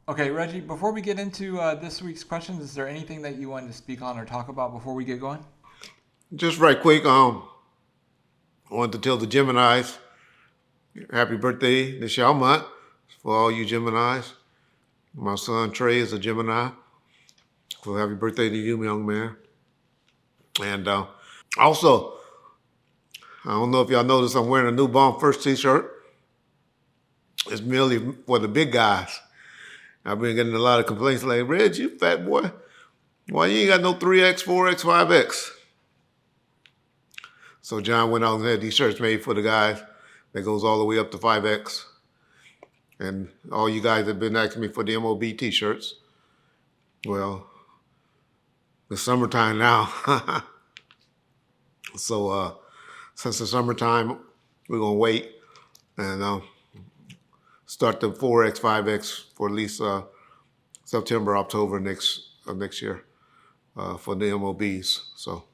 Okay, Reggie, before we get into this week's questions, is there anything that you wanted to speak on or talk about before we get going? Just right quick, I wanted to tell the Geminis happy birthday this y'all month for all you Geminis. My son Trey is a Gemini, so happy birthday to you, young man. And also, I don't know if y'all noticed, I'm wearing a new Bomb First t-shirt. It's merely for the big guys. I've been getting a lot of complaints like, Reg, you fat boy, why you ain't got no 3X, 4X, 5X? So John went out and had these shirts made for the guys that goes all the way up to 5X. And all you guys have been asking me for the MOB t-shirts. Well, it's summertime now. So since it's summertime, we're going to wait and start the 4X, 5X for at least September, October next year for the MOBs. So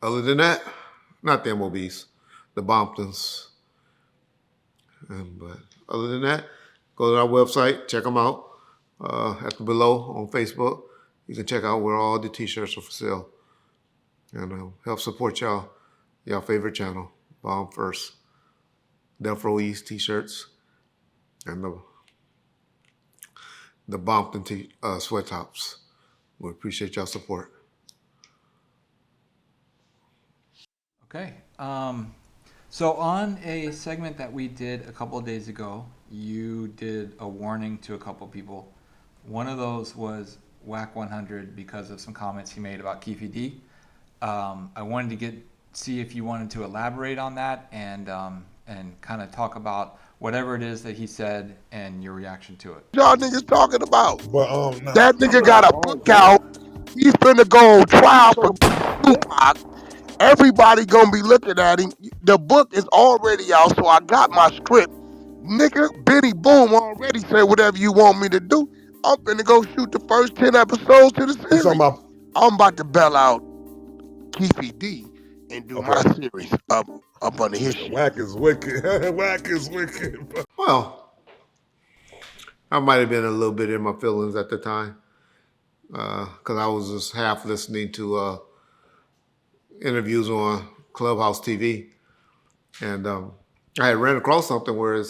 other than that, not the MOBs, the Bomptons. But other than that, go to our website, check them out. At the below on Facebook, you can check out where all the t-shirts are for sale. And help support y'all favorite channel, Bomb First. Defro East t-shirts and the Bompton sweat tops. We appreciate y'all support. Okay. So on a segment that we did a couple of days ago, you did a warning to a couple of people. One of those was Whack 100 because of some comments he made about Keefy D. I wanted to see if you wanted to elaborate on that and kind of talk about whatever it is that he said and your reaction to it. Y'all niggas talking about? But nah, That I'm nigga got not a wrong book with it. out. He's finna go on trial for Tupac. Everybody gonna be looking at him. The book is already out, so I got my script. Nigga, Benny Boom already said whatever you want me to do. I'm finna go shoot the first 10 episodes to the You talking series. about? I'm about to bail out Keefy D and do my Okay. series up under his Nigga, shit. whack is wicked. Whack is wicked. Well, I might have been a little bit in my feelings at the time because I was just half listening to interviews on Clubhouse TV, and I had ran across something where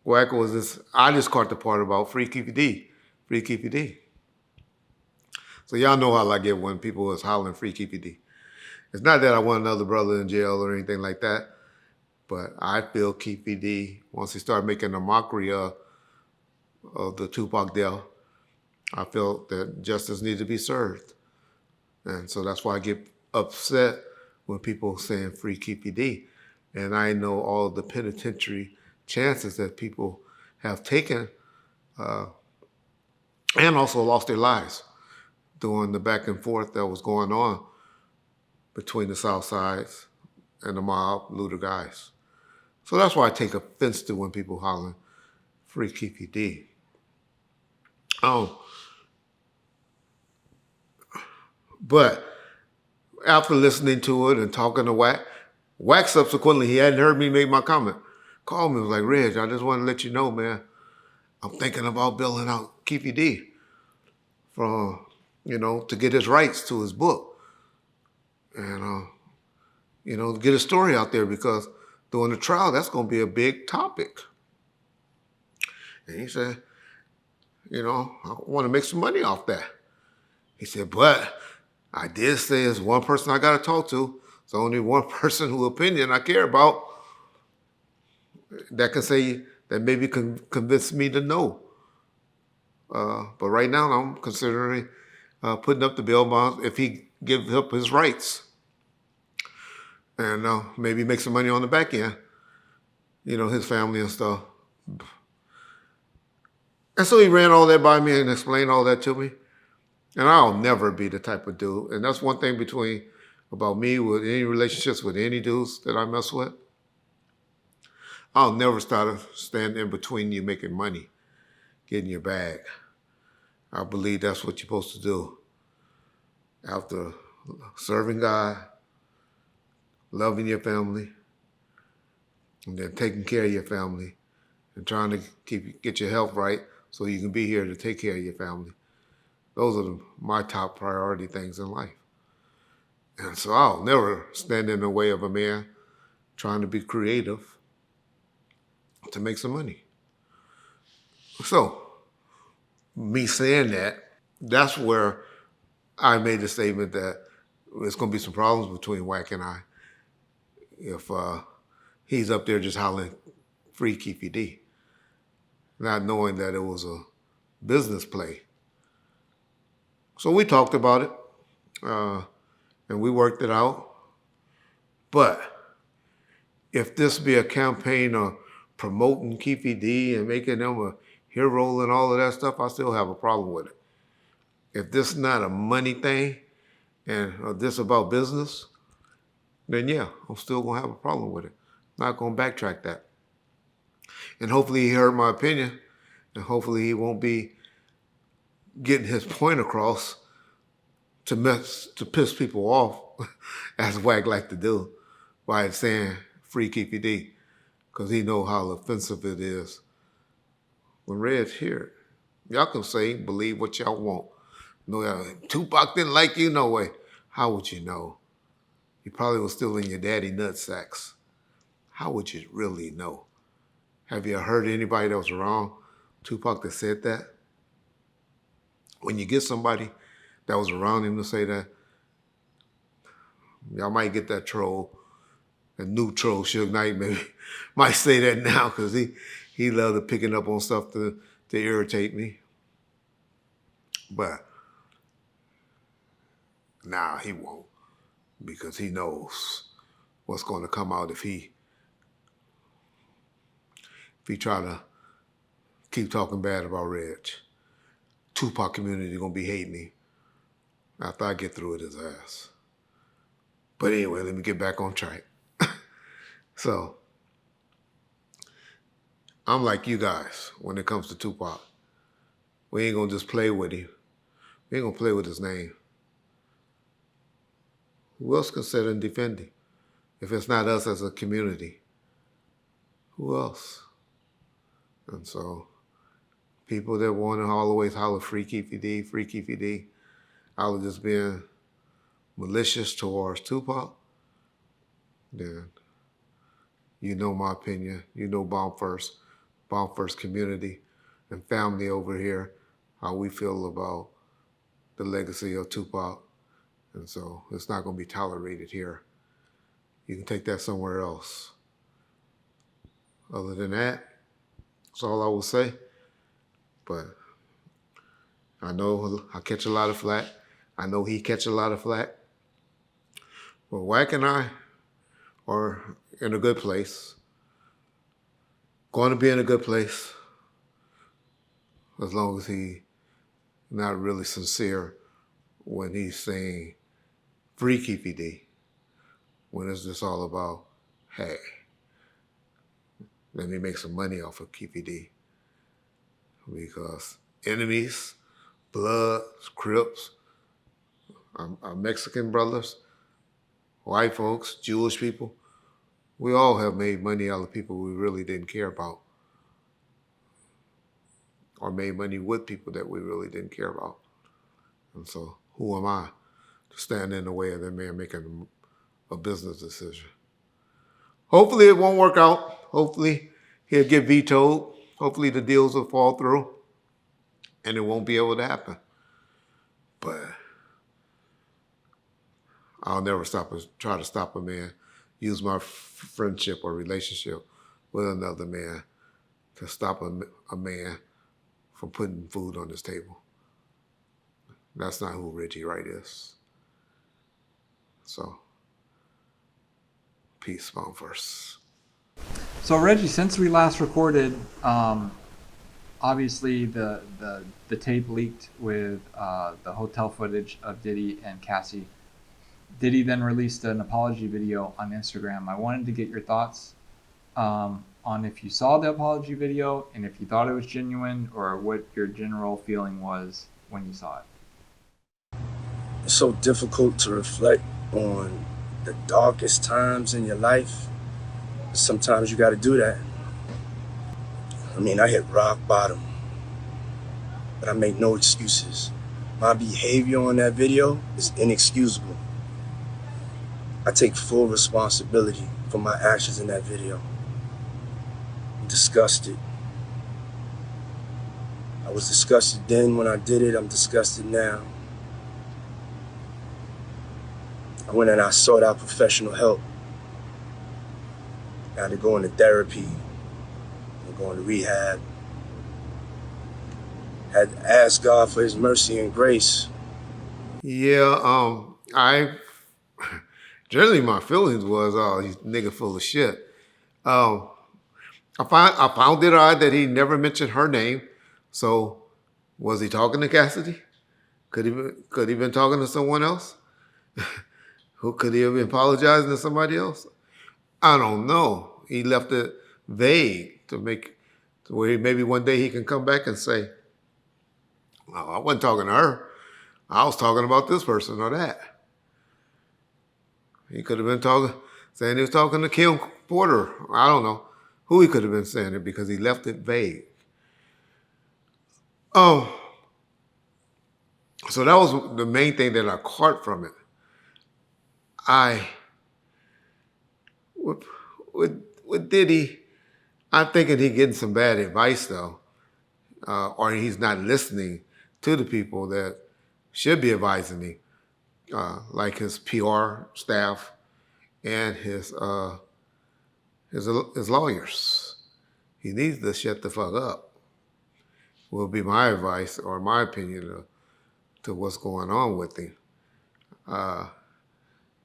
Wacko was this. I just caught the part about free KPD, free KPD. So y'all know how I get when people was hollering free KPD. It's not that I want another brother in jail or anything like that, but I feel KPD once he started making a mockery of the Tupac death, I felt that justice needed to be served, and so that's why I get upset when people saying free KPD, and I know all the penitentiary chances that people have taken and also lost their lives during the back and forth that was going on between the South Sides and the mob looter guys. So that's why I take offense to when people hollering free KPD. Oh, but after listening to it and talking to Wack subsequently, he hadn't heard me make my comment. Called me, was like, Reg, I just want to let you know, man, I'm thinking about billing out Keefy D from, to get his rights to his book and, get his story out there because during the trial, that's going to be a big topic. And he said, I want to make some money off that. He said, but I did say there's one person I got to talk to. It's only one person whose opinion I care about that can say that maybe can convince me to know. But right now, I'm considering putting up the bail bonds if he gives up his rights and maybe make some money on the back end, his family and stuff. And so he ran all that by me and explained all that to me. And I'll never be the type of dude. And that's one thing about me with any relationships with any dudes that I mess with. I'll never stand in between you making money, getting your bag. I believe that's what you're supposed to do. After serving God, loving your family, and then taking care of your family, and trying to get your health right so you can be here to take care of your family. Those are my top priority things in life. And so I'll never stand in the way of a man trying to be creative to make some money. So, me saying that, that's where I made the statement that there's going to be some problems between Wack and I if he's up there just hollering free Keefy D, not knowing that it was a business play. So we talked about it, and we worked it out. But if this be a campaign of promoting Keefy D and making him a hero and all of that stuff, I still have a problem with it. If this is not a money thing and this about business, then yeah, I'm still going to have a problem with it. Not going to backtrack that. And hopefully he heard my opinion, and hopefully he won't be getting his point across to piss people off, as Wack like to do, by saying free Keefy D, because he know how offensive it is. When Red's here, y'all can say, believe what y'all want. No, Tupac didn't like you, no way. How would you know? He probably was still in your daddy nutsacks. How would you really know? Have you heard anybody that was around Tupac that said that? When you get somebody that was around him to say that, y'all might get that troll, a new troll, Suge Knight maybe, might say that now because he loved picking up on stuff to irritate me. But nah, he won't, because he knows what's going to come out if he try to keep talking bad about Reg. Tupac community gonna be hating him after I get through with his ass. But anyway, let me get back on track. So, I'm like you guys when it comes to Tupac. We ain't gonna just play with him. We ain't gonna play with his name. Who else can sit and defend him if it's not us as a community? Who else? And so, people that want to always holler free Keefy D, out of just being malicious towards Tupac, then you know my opinion. You know Bomb First community and family over here, how we feel about the legacy of Tupac. And so it's not going to be tolerated here. You can take that somewhere else. Other than that, that's all I will say. But I know I catch a lot of flack. I know he catch a lot of flack. But Wack and I are in a good place. Going to be in a good place as long as he not really sincere when he's saying free Keefy D, when it's just all about, hey, let me make some money off of Keefy D. Because enemies, Bloods, Crips, our Mexican brothers, white folks, Jewish people, we all have made money out of people we really didn't care about, or made money with people that we really didn't care about. And so who am I to stand in the way of that man making a business decision? Hopefully it won't work out. Hopefully he'll get vetoed. Hopefully the deals will fall through and it won't be able to happen. But I'll never try to stop a man use my friendship or relationship with another man to stop a man from putting food on his table. That's not who Reggie Wright is. So, peace, Bomb First. So Reggie, since we last recorded, obviously the tape leaked with the hotel footage of Diddy and Cassie. Diddy then released an apology video on Instagram. I wanted to get your thoughts on if you saw the apology video and if you thought it was genuine, or what your general feeling was when you saw it. It's so difficult to reflect on the darkest times in your life. Sometimes you got to do that. I mean, I hit rock bottom, but I make no excuses. My behavior on that video is inexcusable. I take full responsibility for my actions in that video. I'm disgusted. I was disgusted then when I did it. I'm disgusted now. I went and I sought out professional help. I had to go into therapy, and go into rehab. Had to ask God for his mercy and grace. Yeah, I generally my feelings was, oh, he's nigga full of shit. Um, I found it odd that he never mentioned her name. So was he talking to Cassidy? Could he been talking to someone else? Who could he have been apologizing to somebody else? I don't know. He left it vague to where maybe one day he can come back and say, oh, I wasn't talking to her. I was talking about this person or that. He could have been saying he was talking to Kim Porter. I don't know who he could have been saying it because he left it vague. Oh, so that was the main thing that I caught from it. With Diddy, I'm thinking he's getting some bad advice though, or he's not listening to the people that should be advising him, like his PR staff and his lawyers. He needs to shut the fuck up. Will be my advice or my opinion to what's going on with him.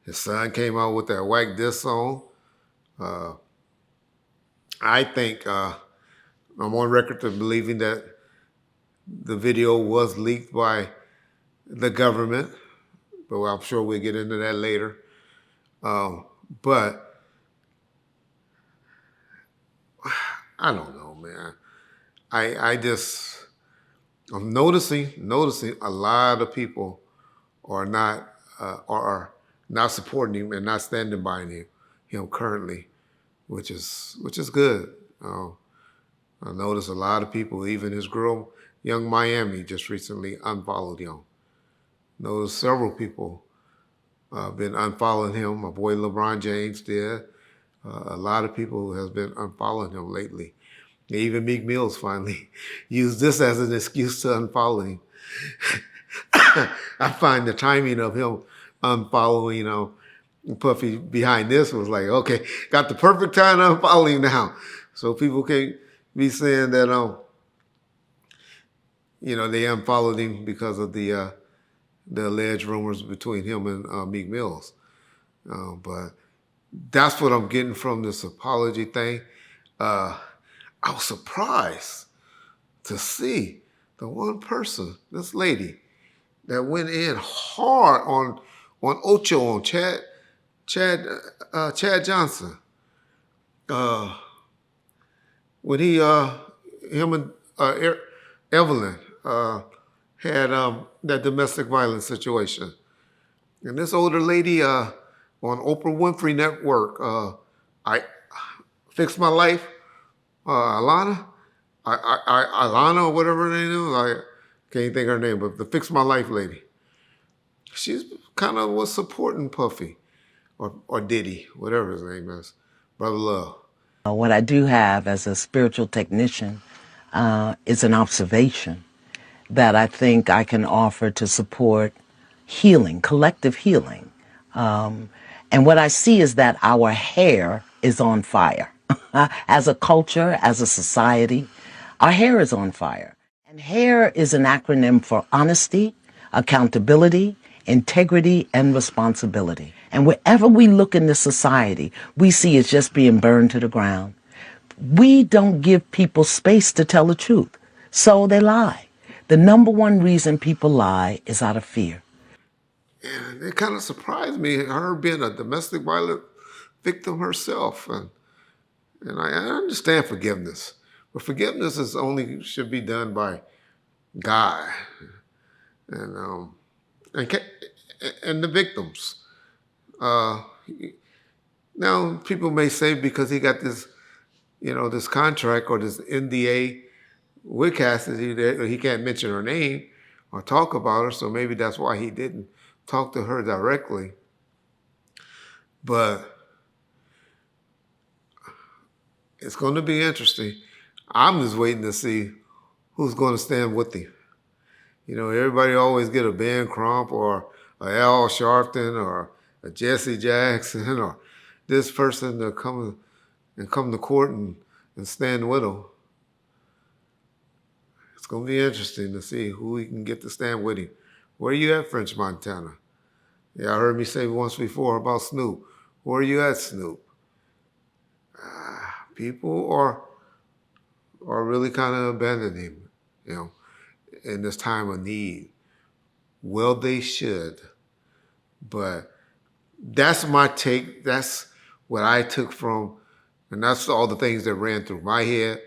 His son came out with that Whack This song. I think I'm on record to believing that the video was leaked by the government, but I'm sure we'll get into that later. But I don't know, man. I'm noticing a lot of people are not supporting him and not standing by him currently, which is good. I noticed a lot of people, even his girl, Young Miami, just recently unfollowed him. Noticed several people been unfollowing him. My boy LeBron James did. A lot of people has been unfollowing him lately. Even Meek Mills finally used this as an excuse to unfollow him. I find the timing of him unfollowing, Puffy behind this was like, okay, got the perfect time to unfollow him now. So people can't be saying that, they unfollowed him because of the alleged rumors between him and Meek Mills. But that's what I'm getting from this apology thing. I was surprised to see the one person, this lady, that went in hard on Ocho, on Chad Johnson. When him and Evelyn had that domestic violence situation. And this older lady on Oprah Winfrey Network, I Fixed My Life, Alana, Alana or whatever her name is, I can't think of her name, but the Fix My Life lady. She's kind of was supporting Puffy or Diddy, whatever his name is, Brother Love. What I do have as a spiritual technician is an observation that I think I can offer to support healing, collective healing. And what I see is that our hair is on fire. As a culture, as a society, our hair is on fire. And hair is an acronym for honesty, accountability, integrity, and responsibility. And wherever we look in this society, we see it's just being burned to the ground. We don't give people space to tell the truth, so they lie. The number one reason people lie is out of fear. And it kind of surprised me, her being a domestic violence victim herself. And I understand forgiveness, but forgiveness should be done by God and the victims. Now people may say because he got this this contract or this NDA with Cassidy that he can't mention her name or talk about her, so maybe that's why he didn't talk to her directly. But it's going to be interesting. I'm just waiting to see who's going to stand with him. Everybody always get a Ben Crump or a Al Sharpton or a Jesse Jackson or this person to come to court and stand with him. It's going to be interesting to see who he can get to stand with him. Where you at, French Montana? Yeah, I heard me say once before about Snoop. Where you at, Snoop? People are really kind of abandoning him, in this time of need. Well, they should. But that's my take. That's what I took from, and that's all the things that ran through my head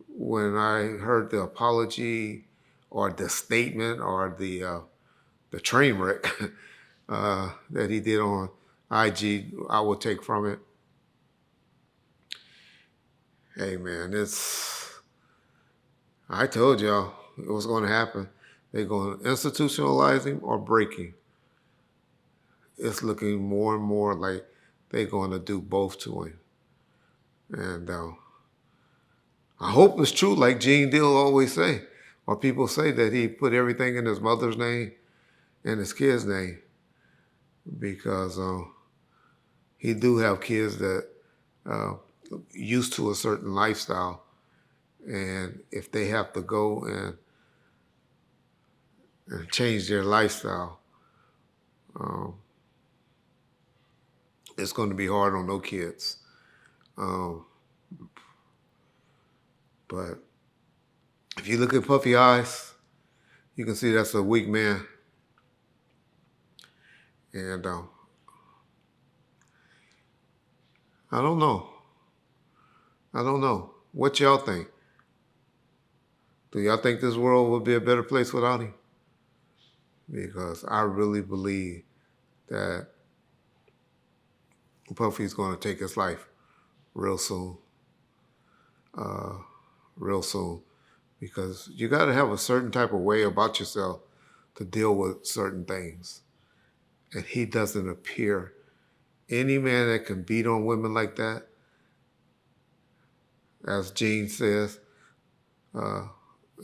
when I heard the apology or the statement or the train wreck that he did on IG. I will take from it. Hey man, I told y'all it was going to happen. They're going to institutionalize him or break him. It's looking more and more like they're going to do both to him. And I hope it's true, like Gene Deal always say, or people say that he put everything in his mother's name and his kid's name, because he do have kids that used to a certain lifestyle, and if they have to go and change their lifestyle, it's going to be hard on those kids. But if you look at Puffy Eyes, you can see that's a weak man. And I don't know. What y'all think? Do y'all think this world would be a better place without him? Because I really believe that Puffy's going to take his life real soon. Because you got to have a certain type of way about yourself to deal with certain things. And he doesn't appear. Any man that can beat on women like that, as Gene says,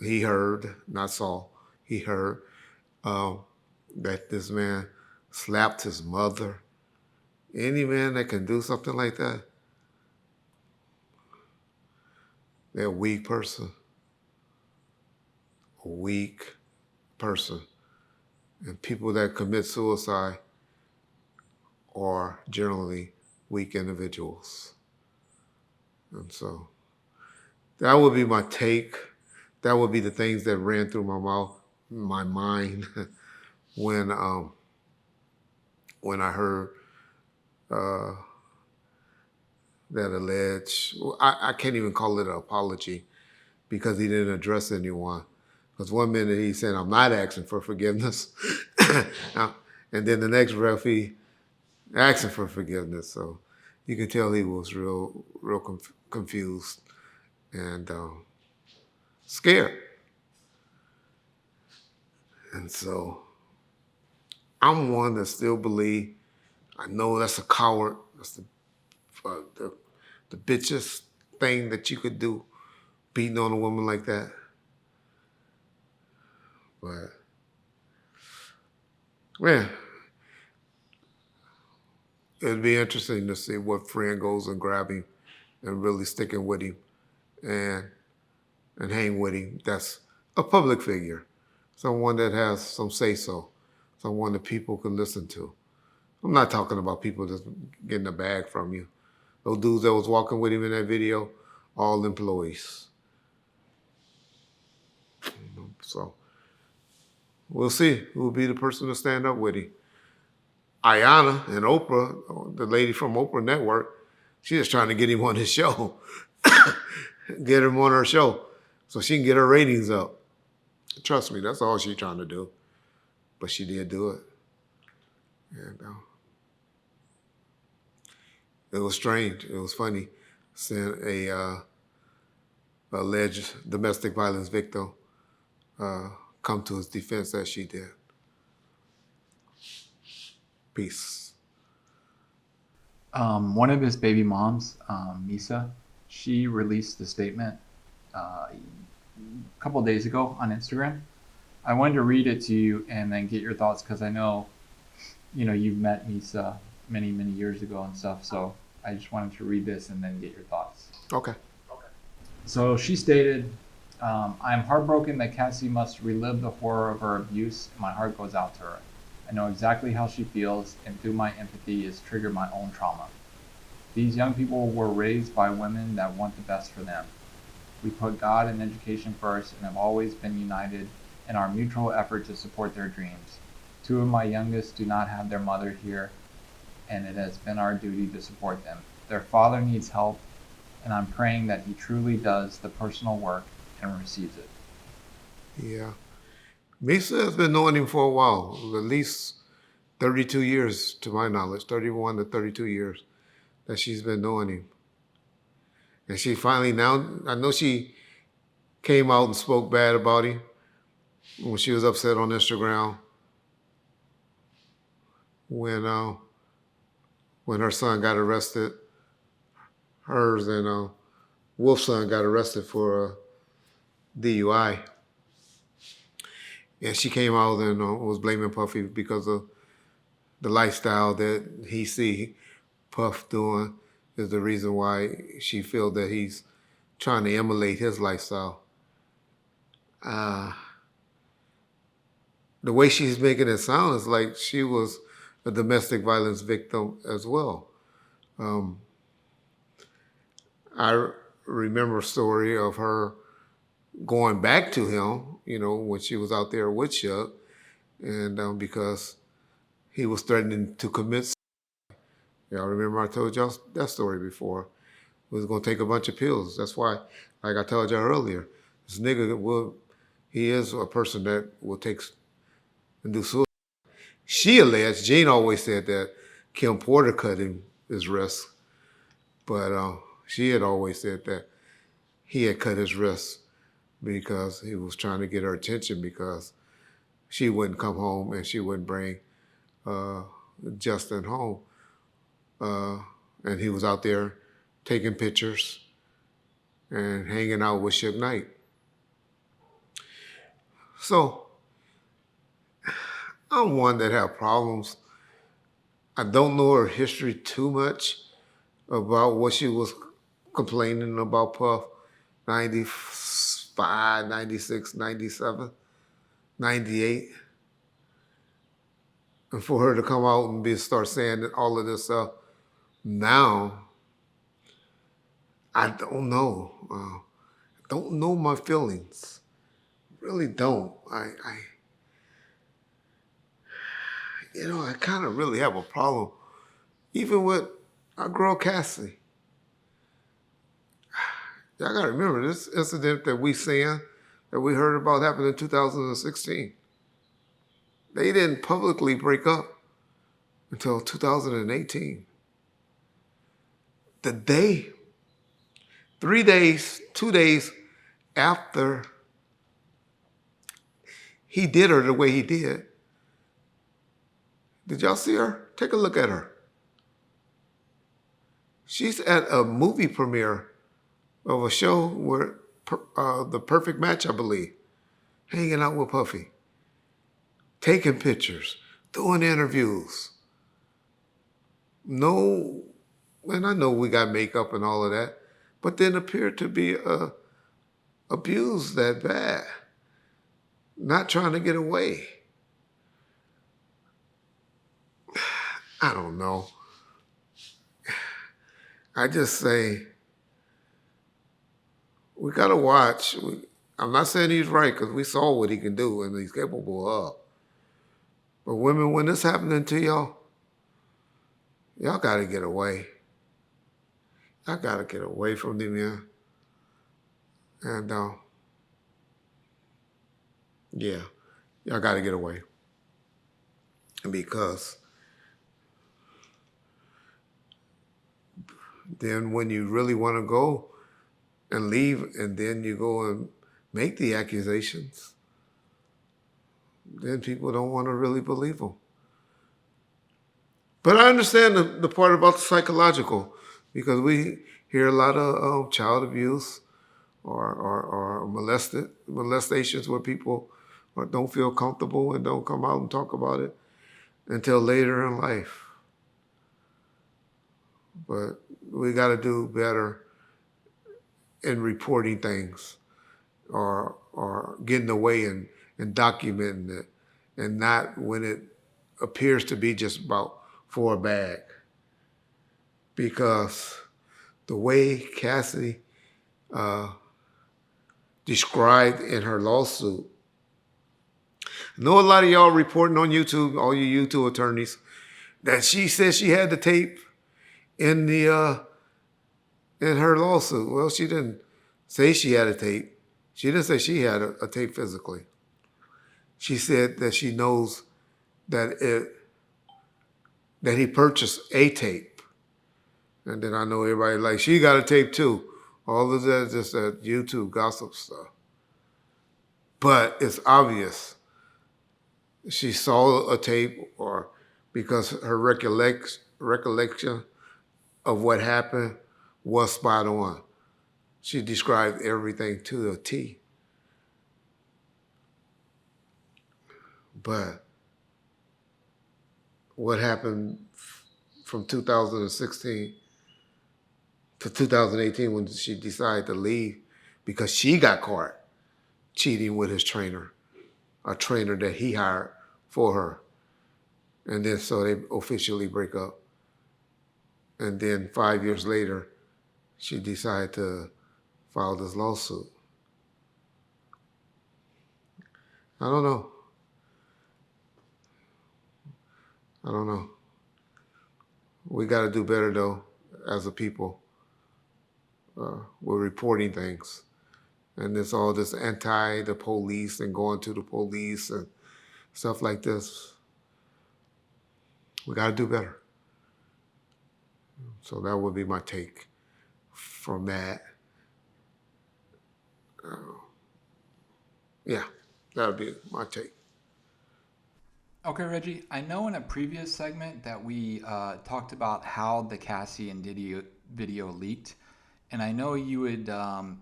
he heard, not saw, he heard that this man slapped his mother. Any man that can do something like that, they're a weak person. A weak person. And people that commit suicide are generally weak individuals. And so that would be my take. That would be the things that ran through my mind when I heard that alleged, I can't even call it an apology because he didn't address anyone. Because one minute he said, I'm not asking for forgiveness. And then the next breath he asking for forgiveness. So you can tell he was real confused and scared. And so I'm one that still believe, I know that's a coward, that's the bitchest thing that you could do, beating on a woman like that. But, man, it'd be interesting to see what friend goes and grab him and really sticking with him and hang with him. That's a public figure, someone that has some say-so, someone that people can listen to. I'm not talking about people just getting a bag from you. Those dudes that was walking with him in that video, all employees. So we'll see who will be the person to stand up with him. Ayanna and Oprah, the lady from Oprah Network, she's just trying to get him on his show. Get him on her show so she can get her ratings up. Trust me, that's all she's trying to do. But she did do it. And it was strange. It was funny. sent a alleged domestic violence victim come to his defense as she did. Peace. One of his baby moms, Misa, she released a statement a couple days ago on Instagram. I wanted to read it to you and then get your thoughts because I know, you've met Misa many, many years ago and stuff. So I just wanted to read this and then get your thoughts. Okay. So she stated, I am heartbroken that Cassie must relive the horror of her abuse, and my heart goes out to her. I know exactly how she feels, and through my empathy has triggered my own trauma. These young people were raised by women that want the best for them. We put God and education first and have always been united in our mutual effort to support their dreams. Two of my youngest do not have their mother here, and it has been our duty to support them. Their father needs help, and I'm praying that he truly does the personal work and receives it. Yeah. Misa has been knowing him for a while, at least 32 years to my knowledge, 31 to 32 years that she's been knowing him. And she finally now, I know she came out and spoke bad about him when she was upset on Instagram when her son got arrested. Hers and Wolf's son got arrested for DUI. And she came out and was blaming Puffy because of the lifestyle that he see Puff doing is the reason why she feel that he's trying to emulate his lifestyle. The way she's making it sound is like she was a domestic violence victim as well. I remember a story of her going back to him, when she was out there with Suge, and because he was threatening to commit suicide. Y'all remember I told y'all that story before. He was going to take a bunch of pills. That's why, like I told y'all earlier, this nigga he is a person that will take and do suicide. She alleged, Jean always said that Kim Porter cut him his wrist, but she had always said that he had cut his wrist because he was trying to get her attention because she wouldn't come home and she wouldn't bring Justin home. And he was out there taking pictures and hanging out with Suge Knight. So I'm one that have problems. I don't know her history too much about what she was complaining about Puff 95, 96, 97, 98. And for her to come out and start saying all of this stuff now, I don't know. I don't know my feelings. Really don't. I kind of really have a problem, even with our girl Cassie. Y'all gotta remember this incident that we heard about happened in 2016. They didn't publicly break up until 2018. The day, 2 days after he did her the way he did y'all see her? Take a look at her. She's at a movie premiere of a show where The Perfect Match, I believe, hanging out with Puffy, taking pictures, doing interviews. No, and I know we got makeup and all of that, but didn't appear to be abused that bad. Not trying to get away. I don't know. I just say, we got to watch. I'm not saying he's right because we saw what he can do and he's capable of. But women, when this happening to y'all got to get away. Y'all got to get away from them, yeah. And, yeah, y'all got to get away. Because Then when you really want to go and leave, and then you go and make the accusations, then people don't want to really believe them. But I understand the part about the psychological, because we hear a lot of child abuse or molestations where people don't feel comfortable and don't come out and talk about it until later in life. But we got to do better in reporting things or getting away and documenting it, and not when it appears to be just about for a bag. Because the way Cassidy described in her lawsuit, I know a lot of y'all reporting on YouTube, all you YouTube attorneys, that she said she had the tape in the in her lawsuit. Well, she didn't say she had a tape. She didn't say she had a tape physically. She said that she knows that that he purchased a tape. And then I know everybody like, she got a tape too. All of that is just that YouTube gossip stuff. But it's obvious she saw a tape, or because her recollection of what happened was spot on. She described everything to the T. But what happened from 2016 to 2018 when she decided to leave because she got caught cheating with his trainer, a trainer that he hired for her. And then so they officially break up. And then 5 years later, she decided to file this lawsuit. I don't know. We got to do better, though, as a people. We're reporting things. And it's all this the police and going to the police and stuff like this. We got to do better. So that would be my take from that. Yeah, that would be my take. Okay, Reggie, I know in a previous segment that we talked about how the Cassie and Diddy video leaked, and I know you had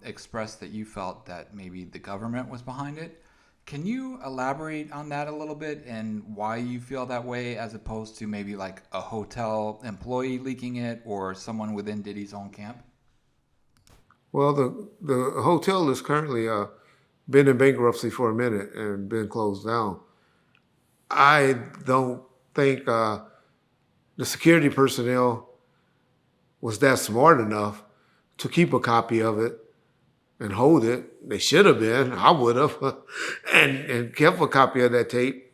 expressed that you felt that maybe the government was behind it. Can you elaborate on that a little bit and why you feel that way, as opposed to maybe like a hotel employee leaking it or someone within Diddy's own camp? Well, the hotel is currently been in bankruptcy for a minute and been closed down. I don't think the security personnel was that smart enough to keep a copy of it and hold it. They should have been. I would have. and kept a copy of that tape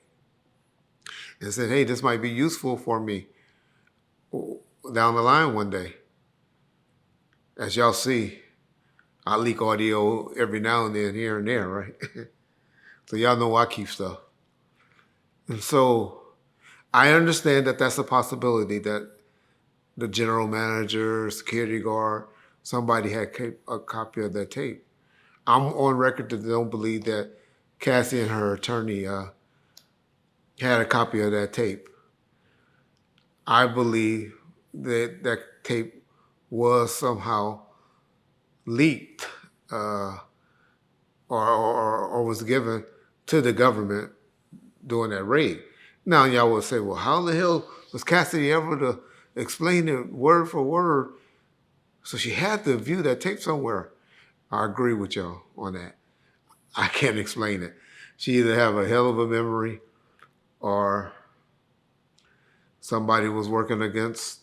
and said, hey, this might be useful for me down the line one day. As y'all see, I leak audio every now and then, here and there, right? So y'all know I keep stuff. And so I understand that that's a possibility, that the general manager, security guard, somebody had a copy of that tape. I'm on record that I don't believe that Cassie and her attorney had a copy of that tape. I believe that that tape was somehow leaked or was given to the government during that raid. Now y'all will say, well, how the hell was Cassidy ever to explain it word for word? So she had to view that tape somewhere. I agree with y'all on that. I can't explain it. She either have a hell of a memory or somebody was working against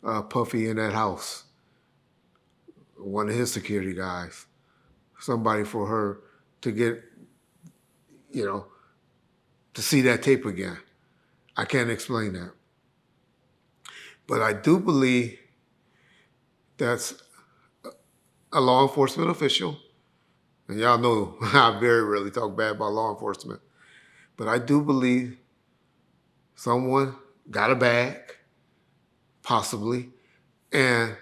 Puffy in that house, one of his security guys, somebody for her to get, to see that tape again. I can't explain that. But I do believe that's a law enforcement official. And y'all know I very rarely talk bad about law enforcement. But I do believe someone got a bag, possibly, and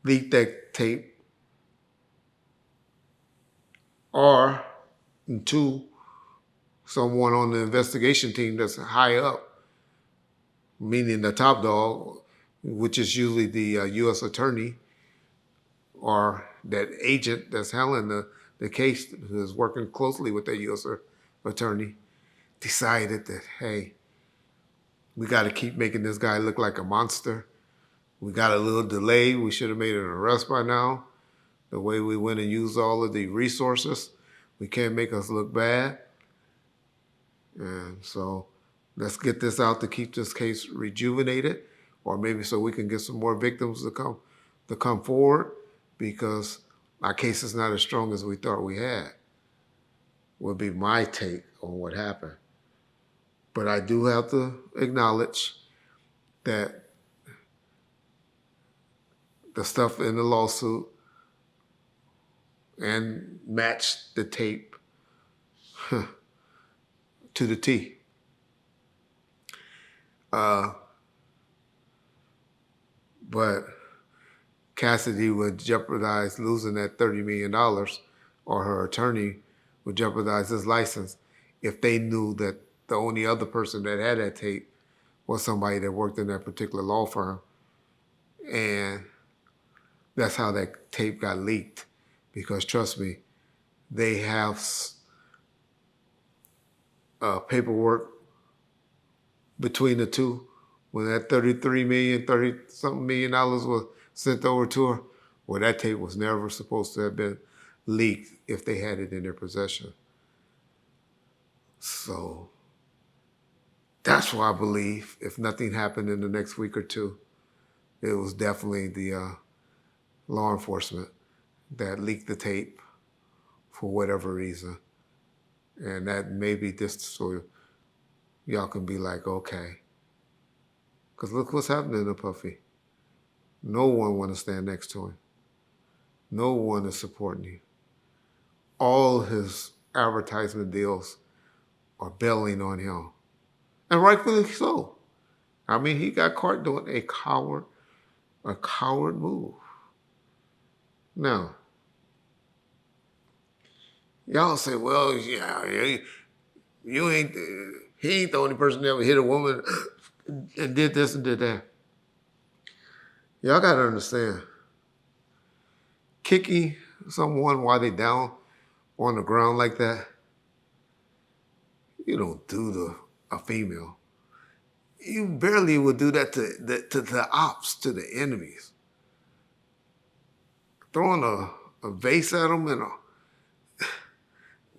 leaked that tape, or and two, someone on the investigation team that's high up, meaning the top dog, which is usually the U.S. attorney or that agent that's handling the case, who's working closely with the U.S. attorney, decided that, hey, we got to keep making this guy look like a monster. We got a little delay. We should have made an arrest by now. The way we went and used all of the resources, we can't make us look bad. And so let's get this out to keep this case rejuvenated, or maybe so we can get some more victims to come forward, because our case is not as strong as we thought we had, would be my take on what happened. But I do have to acknowledge that the stuff in the lawsuit and matched the tape to the T. But Cassidy would jeopardize losing that $30 million, or her attorney would jeopardize his license if they knew that the only other person that had that tape was somebody that worked in that particular law firm. And that's how that tape got leaked. Because trust me, they have paperwork between the two. When that 30-something million dollars was sent over to her, well, that tape was never supposed to have been leaked if they had it in their possession. So that's why I believe if nothing happened in the next week or two, it was definitely the law enforcement that leaked the tape for whatever reason. And that may be just so y'all can be like, okay. Because look what's happening to Puffy. No one want to stand next to him. No one is supporting him. All his advertisement deals are bailing on him. And rightfully so. I mean, he got caught doing a coward move. Now, y'all say, well, yeah, you ain't, he ain't the only person that ever hit a woman and did this and did that. Y'all got to understand, kicking someone while they down on the ground like that, you don't do to a female. You barely would do that to the ops, to the enemies. Throwing a vase at them and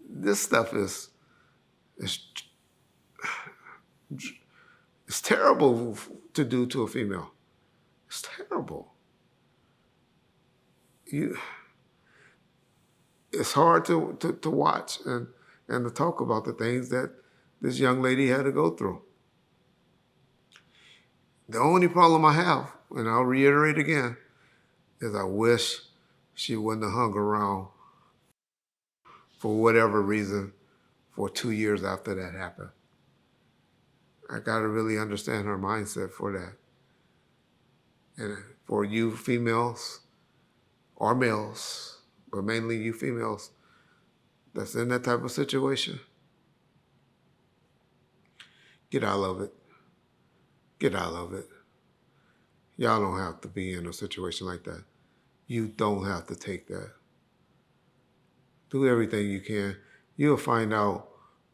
this stuff is it's terrible to do to a female. It's terrible. It's hard to watch and to talk about the things that this young lady had to go through. The only problem I have, and I'll reiterate again, is I wish she wouldn't have hung around for whatever reason for 2 years after that happened. I got to really understand her mindset for that. And for you females or males, but mainly you females that's in that type of situation, get out of it. Get out of it. Y'all don't have to be in a situation like that. You don't have to take that. Do everything you can. You'll find out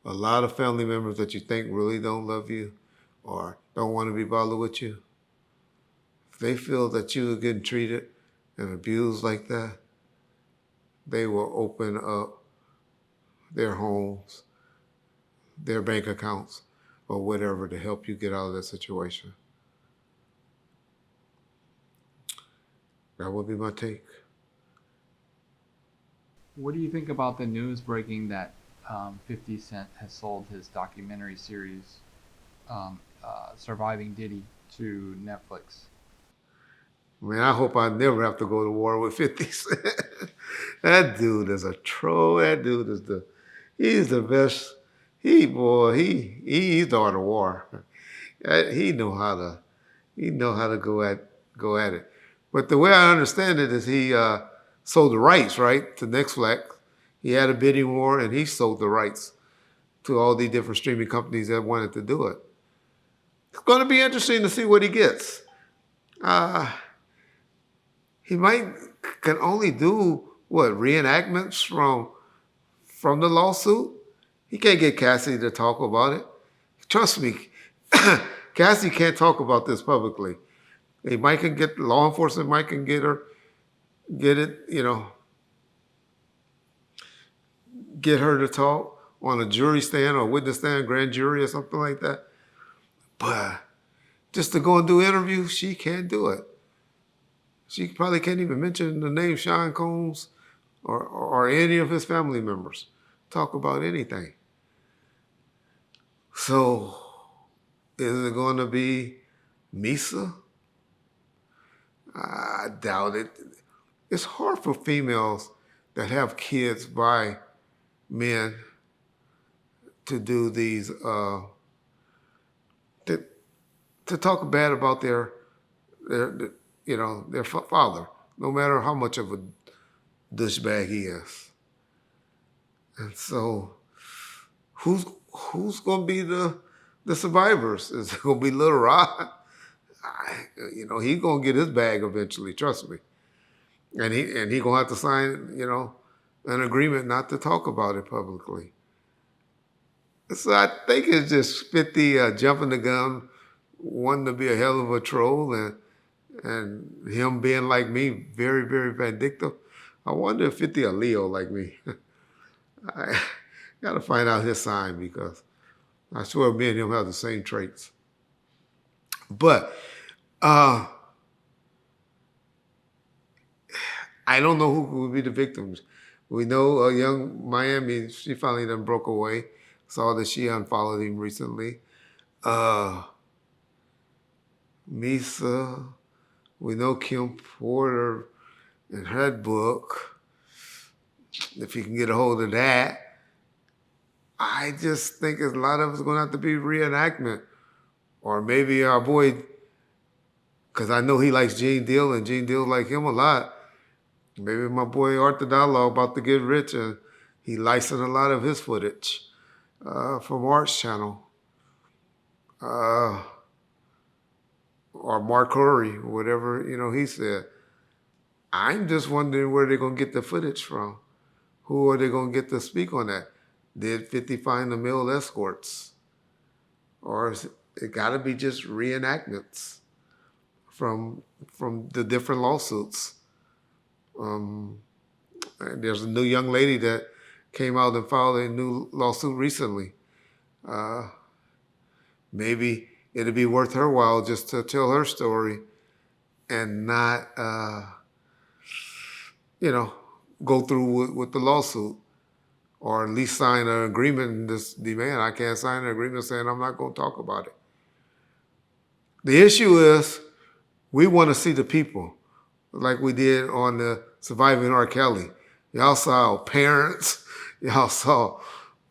a lot of family members that you think really don't love you or don't want to be bothered with you. If they feel that you are getting treated and abused like that, they will open up their homes, their bank accounts, or whatever to help you get out of that situation. That would be my take. What do you think about the news breaking that 50 Cent has sold his documentary series, Surviving Diddy, to Netflix? Man, I hope I never have to go to war with 50 Cent. That dude is a troll. That dude is he's the best. He's the art of war. He know how to go at it. But the way I understand it is he sold the rights, right, to Netflix. He had a bidding war, and he sold the rights to all the different streaming companies that wanted to do it. It's going to be interesting to see what he gets. He can only do what, reenactments from the lawsuit. He can't get Cassie to talk about it. Trust me, Cassie can't talk about this publicly. They might can get law enforcement might can get it, get her to talk on a jury stand or witness stand, grand jury or something like that. But just to go and do interviews, she can't do it. She probably can't even mention the name Sean Combs or any of his family members. Talk about anything. So is it going to be Misa? I doubt it. It's hard for females that have kids by men to do these, to talk bad about their father, no matter how much of a douchebag he is. And so, who's going to be the survivors? Is it going to be Little Rod? He's going to get his bag eventually. Trust me. And he going to have to sign, an agreement not to talk about it publicly. So I think it's just 50 jumping the gun, wanting to be a hell of a troll, and him being like me, very, very vindictive. I wonder if 50 a Leo like me. I got to find out his sign because I swear me and him have the same traits. But I don't know who would be the victims. We know a young Miami, she finally done broke away. Saw that she unfollowed him recently. Misa, we know Kim Porter and her book. If you can get a hold of that. I just think a lot of it's going to have to be reenactment. Or maybe our boy, because I know he likes Gene Deal and Gene Deal like him a lot. Maybe my boy Arthur Dialogue about to get rich and he licensed a lot of his footage from Art's channel. Or Mark Curry, whatever, he said. I'm just wondering where they're going to get the footage from. Who are they going to get to speak on that? Did 50 find the male escorts? Or is it got to be just reenactments from the different lawsuits? And there's a new young lady that came out and filed a new lawsuit recently. Maybe it'd be worth her while just to tell her story and not, go through with the lawsuit, or at least sign an agreement and just demand. I can't sign an agreement saying I'm not going to talk about it. The issue is we want to see the people, like we did on the Surviving R. Kelly. Y'all saw parents. Y'all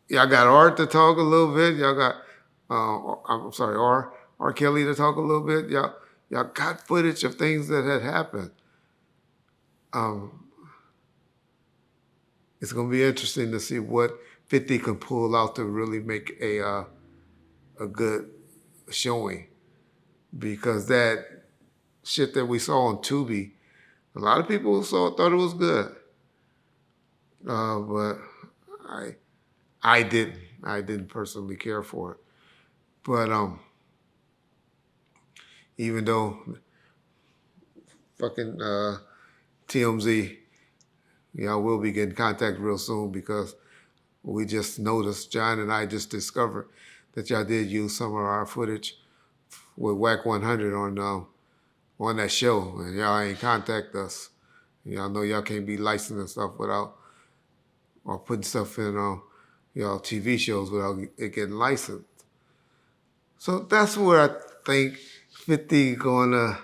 got Art to talk a little bit. Y'all got, R. Kelly to talk a little bit. Y'all got footage of things that had happened. It's going to be interesting to see what 50 can pull out to really make a good showing. Because that shit that we saw on Tubi, a lot of people who saw it thought it was good. But I didn't. I didn't personally care for it. But even though fucking TMZ, we'll be getting contact real soon because we just noticed, John and I just discovered that y'all did use some of our footage with WAC 100 on that show, and y'all ain't contact us. Y'all know y'all can't be licensing stuff without, or putting stuff in TV shows without it getting licensed. So that's where I think 50 gonna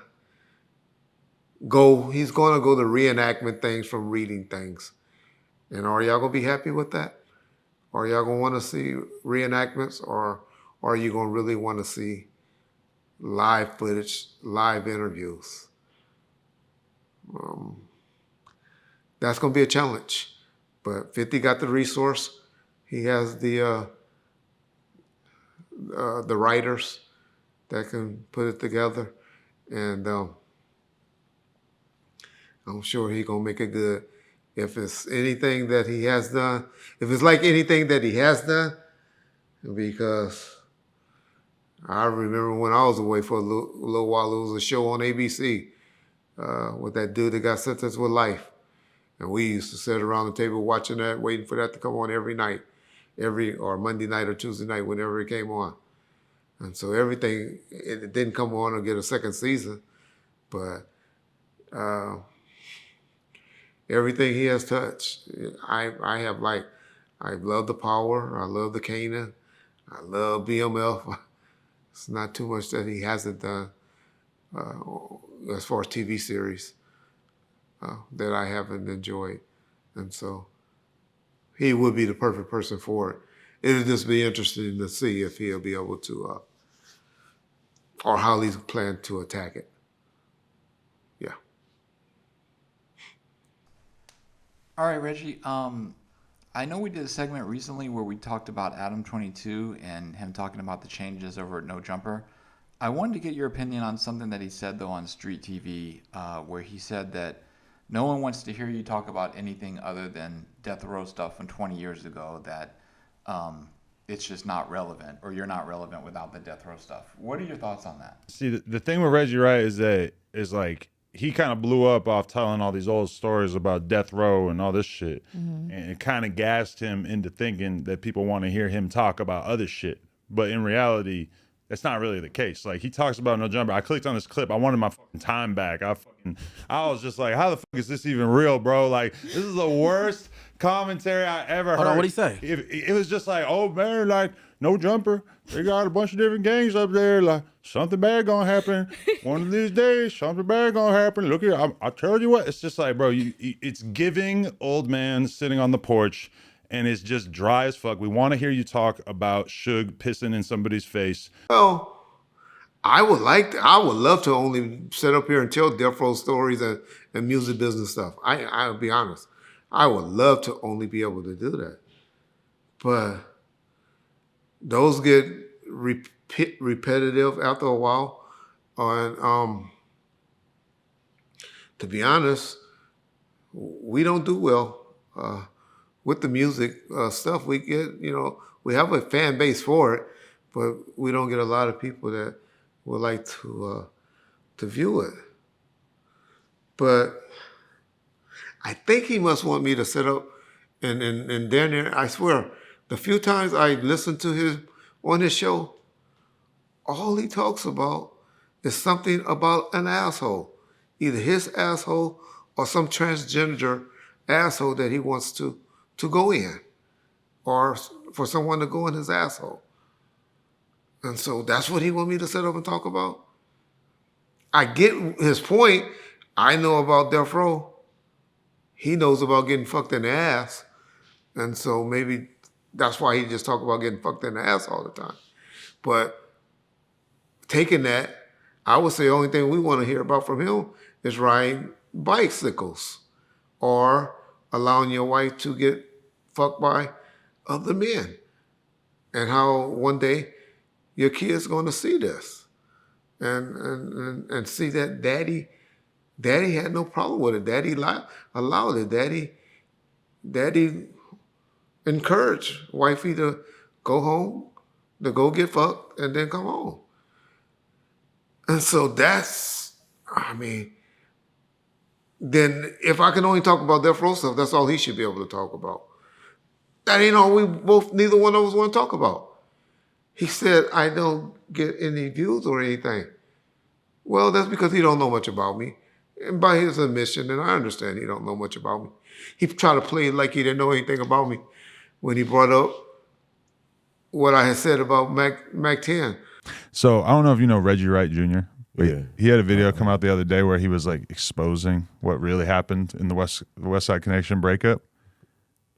go. He's gonna go to reenactment things from reading things. And are y'all gonna be happy with that? Are y'all gonna want to see reenactments, or are you gonna really want to see live footage, live interviews? That's going to be a challenge. But 50 got the resource. He has the writers that can put it together. And I'm sure he's going to make it good. If it's anything that he has done, if it's like anything that he has done, because I remember when I was away for a little while, it was a show on ABC with that dude that got sentenced with life. And we used to sit around the table watching that, waiting for that to come on every night, or Monday night or Tuesday night, whenever it came on. And so everything, it didn't come on or get a second season, but everything he has touched, I love The Power, I love The Kanan, I love BMF. It's not too much that he hasn't done as far as TV series that I haven't enjoyed. And so he would be the perfect person for it. It'll just be interesting to see if he'll be able to, or how he's planned to attack it. Yeah. All right, Reggie. I know we did a segment recently where we talked about Adam22 and him talking about the changes over at No Jumper. I wanted to get your opinion on something that he said, though, on Street TV, where he said that no one wants to hear you talk about anything other than death row stuff from 20 years ago, that it's just not relevant, or you're not relevant without the death row stuff. What are your thoughts on that? See, the thing with Reggie Wright is like, he kind of blew up off telling all these old stories about death row and all this shit. And it kind of gassed him into thinking that people want to hear him talk about other shit. But in reality, that's not really the case. Like, he talks about No Jumper. I clicked on this clip. I wanted my fucking time back. I was just like, how the fuck is this even real, bro? Like, this is the worst commentary I ever heard. Hold on, what'd he say? It was just like, oh man, like, No Jumper, they got a bunch of different gangs up there. Like, something bad gonna happen. One of these days, something bad gonna happen. Look here, I tell you what, it's just like, bro, it's giving old man sitting on the porch, and it's just dry as fuck. We want to hear you talk about Suge pissing in somebody's face. Well, I would love to only sit up here and tell death row stories and music business stuff. I'll be honest. I would love to only be able to do that. But those get repetitive after a while. And to be honest, we don't do well with the music stuff. We get, we have a fan base for it, but we don't get a lot of people that would like to view it. But I think he must want me to sit up and down there. I swear, the few times I listened to him on his show, all he talks about is something about an asshole, either his asshole or some transgender asshole that he wants to go in, or for someone to go in his asshole. And so that's what he want me to sit up and talk about. I get his point. I know about death row. He knows about getting fucked in the ass. And so maybe that's why he just talk about getting fucked in the ass all the time. But taking that, I would say the only thing we want to hear about from him is riding bicycles or allowing your wife to get fucked by other men. And how one day your kid's going to see this and see that daddy had no problem with it. Daddy allowed it. Daddy encouraged wifey to go home, to go get fucked, and then come home. And so then if I can only talk about death row stuff, that's all he should be able to talk about. That ain't all neither one of us want to talk about. He said, I don't get any views or anything. Well, that's because he don't know much about me. And by his admission, and I understand he don't know much about me, he tried to play it like he didn't know anything about me when he brought up what I had said about Mac 10. So I don't know if you know Reggie Wright Jr. Yeah. He had a video come out the other day where he was like exposing what really happened in the West Side Connection breakup.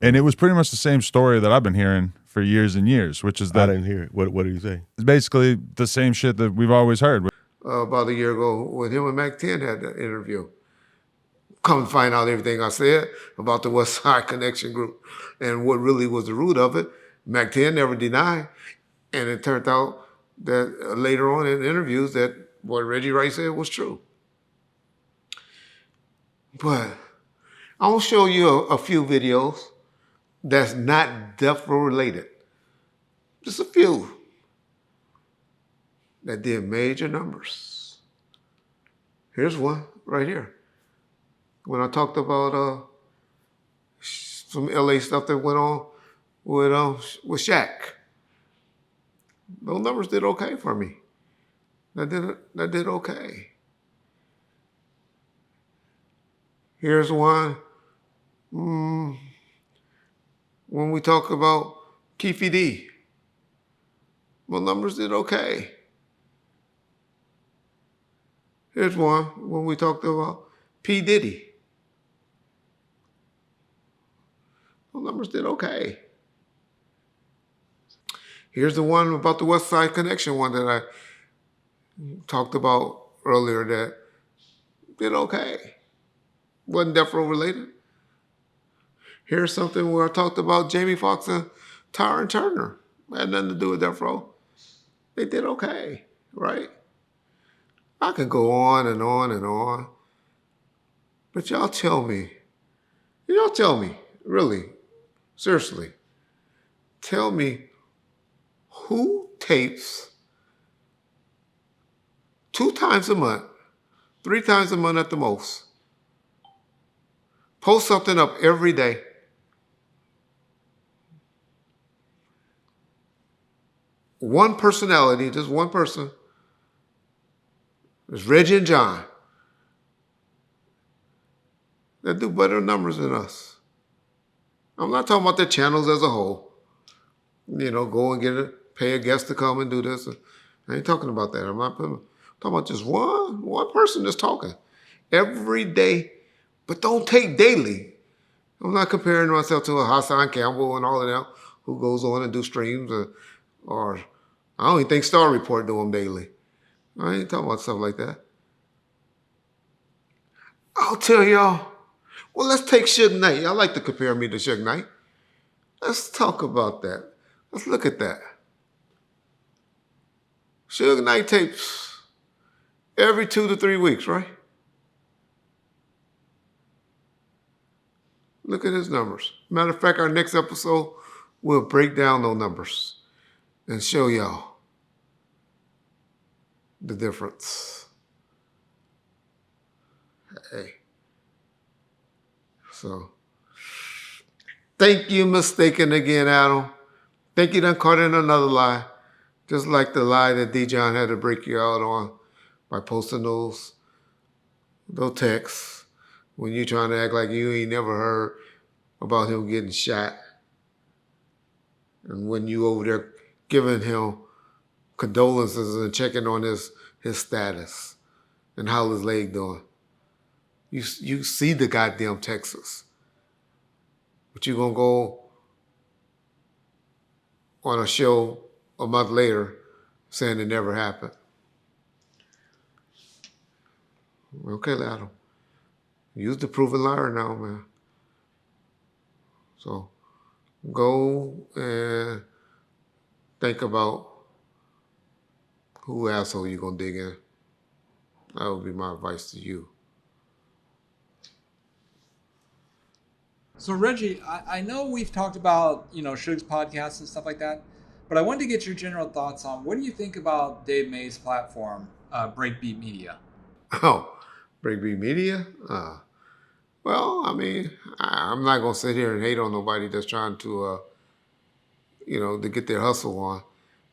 And it was pretty much the same story that I've been hearing for years and years, which is that I didn't hear it. What did he say? it's basically the same shit that we've always heard. About a year ago when him and Mac 10 had that interview. come to find out everything I said about the West Side Connection group and what really was the root of it, Mac 10 never denied. And it turned out that later on in interviews that what Reggie Wright said was true. But I'll show you a few videos that's not death row related. Just a few that did major numbers. Here's one right here. When I talked about some LA stuff that went on with Shaq. Those numbers did okay for me. That did okay. Here's one. When we talk about Keefe D, my numbers did okay. Here's one when we talked about P. Diddy. My numbers did okay. Here's the one about the West Side Connection one that I talked about earlier that did okay. Wasn't Death Row related. Here's something where I talked about Jamie Foxx and Tyron Turner. Had nothing to do with Death Row. They did okay, right? I can go on and on and on. But y'all tell me, really, seriously, tell me who tapes 2 times a month, 3 times a month at the most, post something up every day, one personality, just one person, it's Reggie and John, that do better numbers than us. I'm not talking about the channels as a whole. You know, go and pay a guest to come and do this. I ain't talking about that. I'm talking about just one person that's talking every day, but don't take daily. I'm not comparing myself to a Hassan Campbell and all of them who goes on and do streams or I don't even think Star Report do them daily. I ain't talking about stuff like that. I'll tell y'all. Well, let's take Suge Knight. Y'all like to compare me to Suge Knight. Let's talk about that. Let's look at that. Suge Knight tapes every 2 to 3 weeks, right? Look at his numbers. Matter of fact, our next episode, we'll break down those numbers and show y'all the difference. Hey. So, think you mistaken again, Adam. Think you done caught in another lie. Just like the lie that D-John had to break you out on by posting those texts when you trying to act like you ain't never heard about him getting shot. And when you over there giving him condolences and checking on his status and how his leg doing. You see the goddamn texts. But you gonna go on a show a month later saying it never happened. Okay, Adam. Use the proven liar now, man. So go and think about who asshole you gonna dig in. That would be my advice to you. So Reggie, I know we've talked about, Suge's podcast and stuff like that, but I wanted to get your general thoughts on what do you think about Dave May's platform, Breakbeat Media? Oh, Breakbeat Media? Well, I mean, I'm not going to sit here and hate on nobody that's trying to, to get their hustle on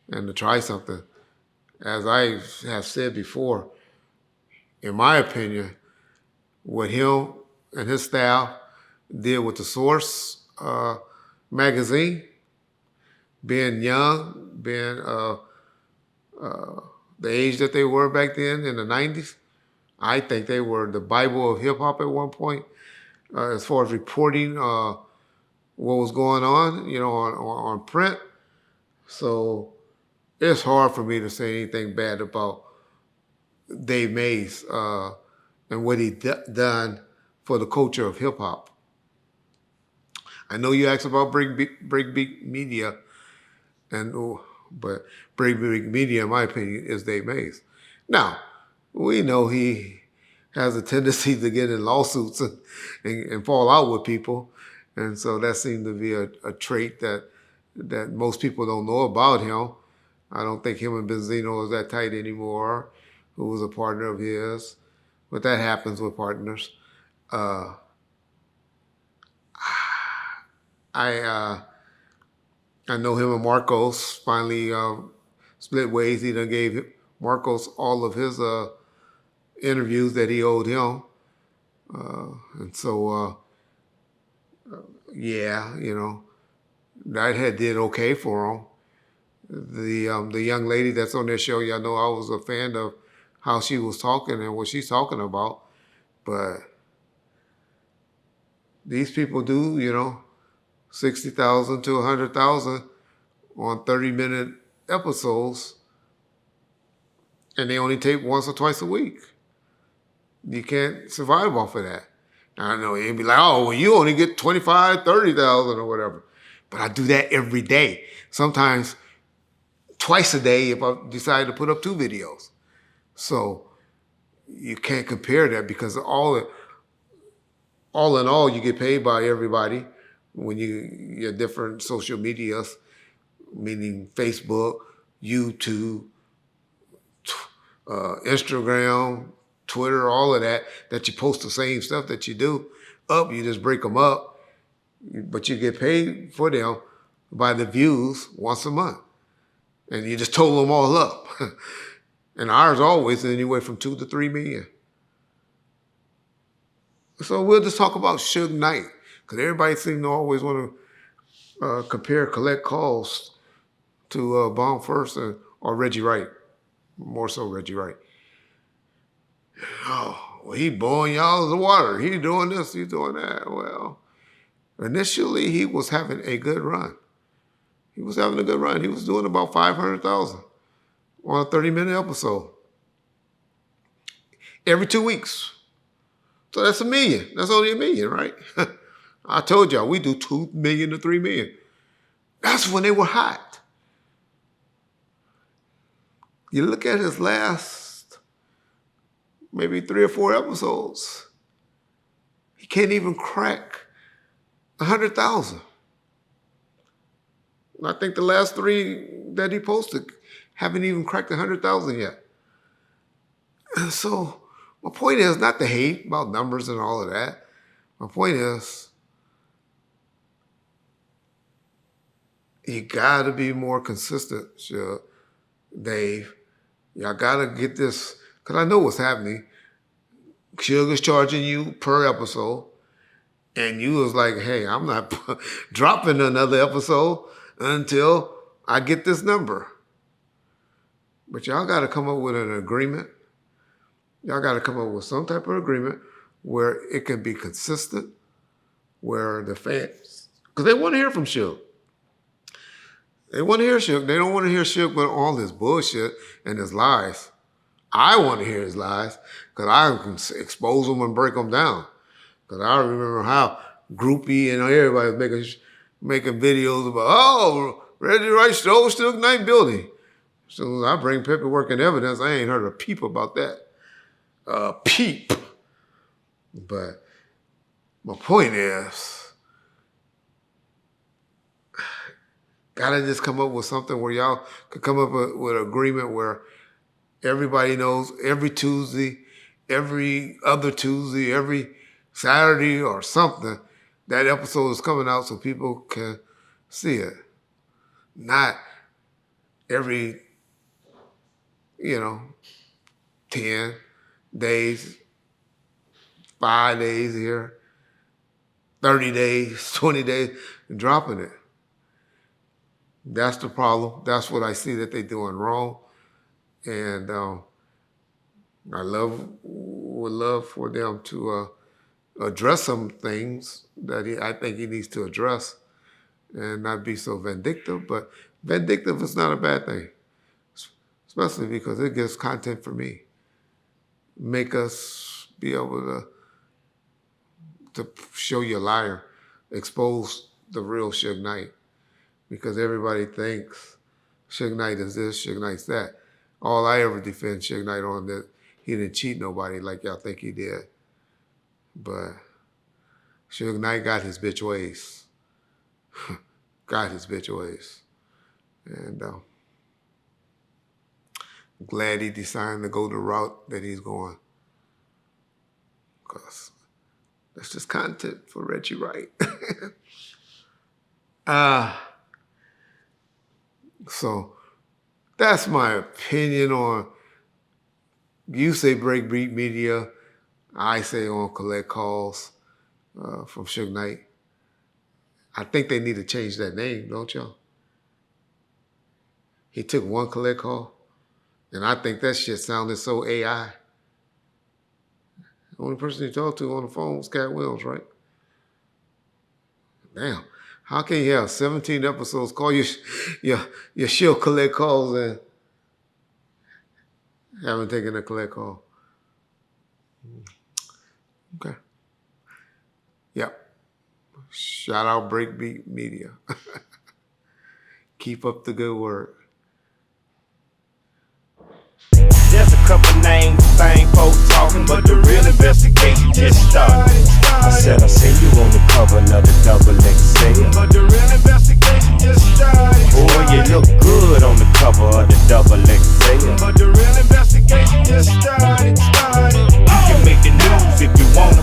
and to try something. As I have said before, in my opinion, what him and his staff did with the Source magazine, being young, being the age that they were back then in the 90s, I think they were the Bible of hip hop at one point, as far as reporting what was going on, on print. So it's hard for me to say anything bad about Dave Mays and what he done for the culture of hip hop. I know you asked about breakbeat media, but breakbeat media, in my opinion, is Dave Mays. Now, we know he has a tendency to get in lawsuits and fall out with people, and so that seemed to be a trait that most people don't know about him. I don't think him and Benzino is that tight anymore, who was a partner of his, but that happens with partners. I know him and Marcos finally split ways. He done gave Marcos all of his interviews that he owed him. And so, yeah, you know, that had did okay for him. The young lady that's on their show, y'all know I was a fan of how she was talking and what she's talking about. But these people do, you know, 60,000 to 100,000 on 30-minute episodes, and they only tape once or twice a week. You can't survive off of that. I know you'd be like, oh, well, you only get 25, 30,000 or whatever. But I do that every day. Sometimes twice a day if I decide to put up 2 videos. So you can't compare that because all in all, you get paid by everybody when your different social medias, meaning Facebook, YouTube, Instagram, Twitter, all of that you post the same stuff that you do up. You just break them up, but you get paid for them by the views once a month. And you just total them all up. And ours always anywhere from 2 to 3 million. So we'll just talk about Suge Knight, because everybody seems to always want to compare collect calls to Bomb First or Reggie Wright, more so Reggie Wright. Oh, well, he blowing y'all the water. He doing this, he doing that. Well, initially he was having a good run. He was having a good run. He was doing about 500,000 on a 30-minute episode every 2 weeks. So that's $1 million. That's only $1 million, right? I told y'all we do 2 million to 3 million. That's when they were hot. You look at his last maybe 3 or 4 episodes, he can't even crack 100,000. I think the last 3 that he posted haven't even cracked 100,000 yet. And so my point is not to hate about numbers and all of that. My point is you got to be more consistent, Dave. Y'all got to get this, because I know what's happening. Suge is charging you per episode, and you was like, hey, I'm not dropping another episode until I get this number. But y'all got to come up with an agreement. Y'all got to come up with some type of agreement where it can be consistent, where the fans, because they want to hear from Suge. They want to hear Suge. They don't want to hear Suge with all his bullshit and his lies. I want to hear his lies because I can expose them and break them down. Because I remember how Groupie and everybody was making videos about, oh, Reggie Wright stole Suge Knight building. As soon as I bring paperwork and evidence, I ain't heard a peep about that. Peep. But my point is, gotta just come up with something where y'all could come up with an agreement where everybody knows every Tuesday, every other Tuesday, every Saturday or something, that episode is coming out so people can see it. Not every, 10 days, 5 days here, 30 days, 20 days, and dropping it. That's the problem. That's what I see that they're doing wrong. And I would love for them to address some things that I think he needs to address and not be so vindictive. But vindictive is not a bad thing, especially because it gives content for me. Make us be able to to show you a liar, expose the real Suge Knight, because everybody thinks Suge Knight is this, Suge Knight's that. All I ever defend Suge Knight on that he didn't cheat nobody like y'all think he did. But Suge Knight got his bitch ways. Got his bitch ways. And I'm glad he decided to go the route that he's going. Because that's just content for Reggie Wright. So that's my opinion on, you say breakbeat media, I say on collect calls from Suge Knight. I think they need to change that name, don't y'all? He took one collect call, and I think that shit sounded so AI. The only person he talked to on the phone was Cat Williams, right? Damn. How can you have 17 episodes, call your shield collect calls and haven't taken a collect call? Okay. Yep. Shout out Breakbeat Media. Keep up the good work. There's a couple names, same folks talking, but the real investigation just started. I said I seen you on the cover, another double XL. But the real investigation just started. Boy, you look good on the cover of the double XL. But the real investigation just started. You can make the news if you wanna.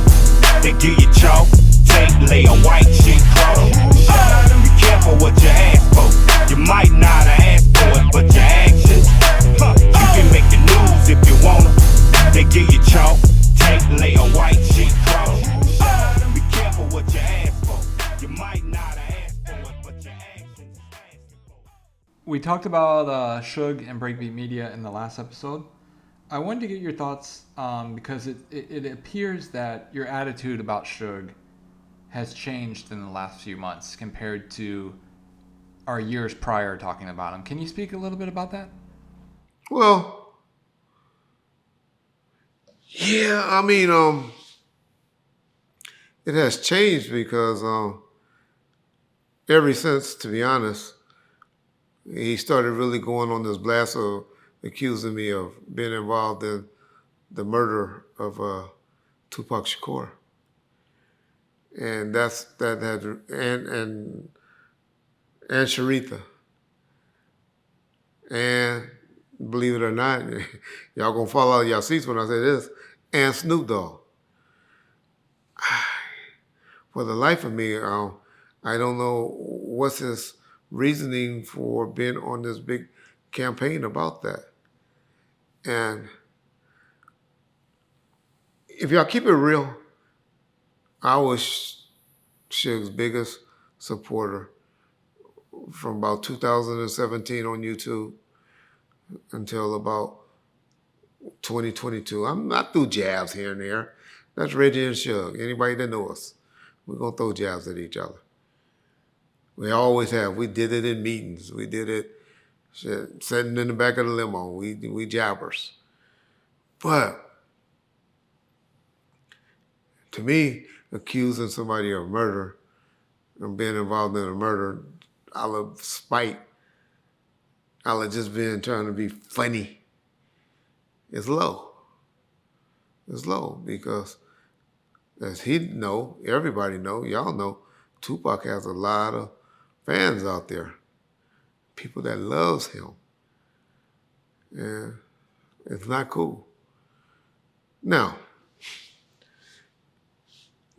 They give you chalk, tape, lay a white sheet cross. Be careful what you ask for. You might not have asked for it, but your actions. You can make the news if you wanna. They give you chalk, tape, lay a white sheet cross. Be careful what you ask for. You might not have asked for it, but your actions. We talked about Suge and Breakbeat Media in the last episode. I wanted to get your thoughts because it appears that your attitude about Suge has changed in the last few months compared to our years prior talking about him. Can you speak a little bit about that? Well, yeah, I mean, it has changed because ever since, to be honest, he started really going on this blast of accusing me of being involved in the murder of Tupac Shakur. And and Sharitha. And believe it or not, y'all gonna fall out of y'all seats when I say this, and Snoop Dogg. For the life of me, I don't know what's his reasoning for being on this big campaign about that. And if y'all keep it real, I was Suge's biggest supporter from about 2017 on YouTube until about 2022. I'm not through jabs here and there. That's Reggie and Suge. Anybody that knows us, we're going to throw jabs at each other. We always have. We did it in meetings. We did it sitting in the back of the limo. We jabbers. But to me, accusing somebody of murder and being involved in a murder out of spite, out of just trying to be funny, is low. It's low because, as he know, everybody know, y'all know, Tupac has a lot of fans out there, people that loves him, and it's not cool. Now,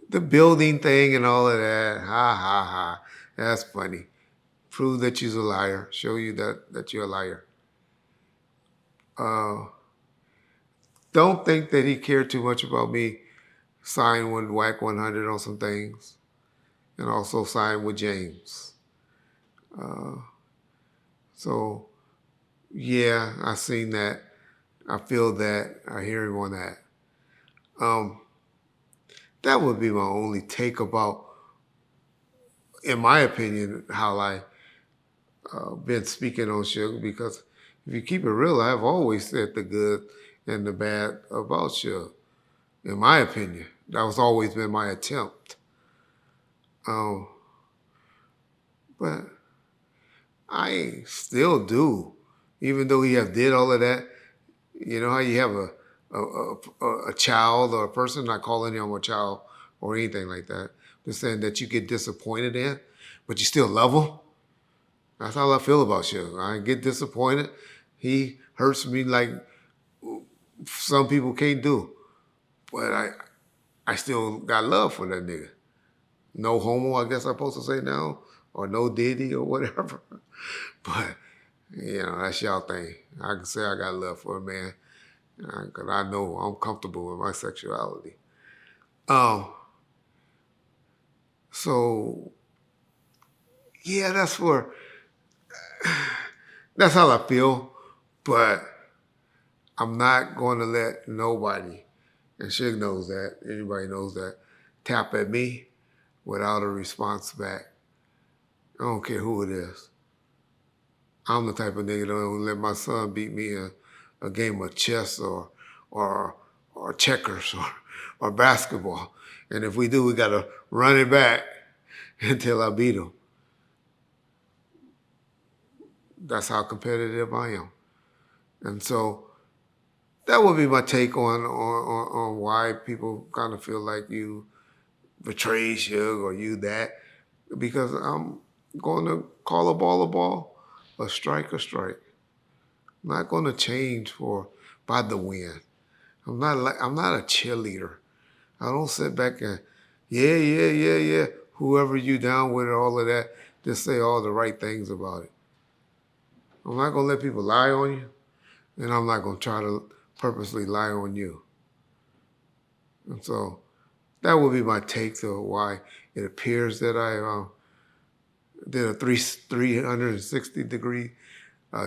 the building thing and all of that, ha, that's funny. Prove that you're a liar. Show you that you're a liar. Don't think that he cared too much about me signing with Whack 100 on some things and also signed with James. So, yeah, I seen that. I feel that. I hear him on that. That would be my only take about, in my opinion, how I been speaking on Suge, because if you keep it real, I've always said the good and the bad about Suge, in my opinion. That was always been my attempt. But I still do, even though he have did all of that. You know how you have a child or a person, not calling him a child or anything like that, just saying that you get disappointed in, but you still love him. That's how I feel about Suge. I get disappointed. He hurts me like some people can't do. But I still got love for that nigga. No homo, I guess I'm supposed to say now, or no Diddy or whatever. But, you know, that's y'all thing. I can say I got love for a man because I know I'm comfortable with my sexuality. So, yeah, that's how I feel, but I'm not going to let nobody, and Suge knows that, anybody knows that, tap at me without a response back. I don't care who it is. I'm the type of nigga that don't let my son beat me in a game of chess or checkers or basketball. And if we do, we got to run it back until I beat him. That's how competitive I am. And so that would be my take on why people kind of feel like you betray Suge or you that. Because I'm going to call a ball, a strike a strike. I'm not going to change by the win. I'm not a cheerleader. I don't sit back and yeah. Whoever you down with or all of that, just say all the right things about it. I'm not going to let people lie on you, and I'm not going to try to purposely lie on you. And so that would be my take to why it appears that I did a 360-degree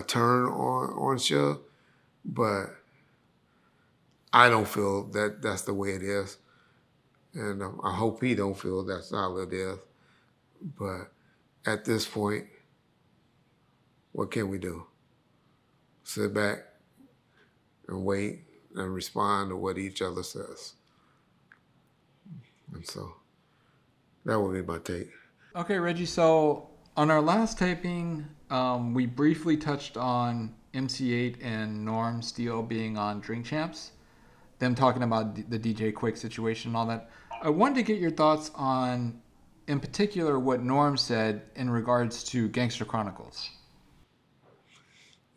turn on Suge, but I don't feel that that's the way it is. And I hope he don't feel that's how it is. But at this point, what can we do? Sit back and wait and respond to what each other says. And so that would be my take. Okay, Reggie, so on our last taping, we briefly touched on MC8 and Norm Steele being on Drink Champs, them talking about the DJ Quick situation and all that. I wanted to get your thoughts on, in particular, what Norm said in regards to Gangster Chronicles.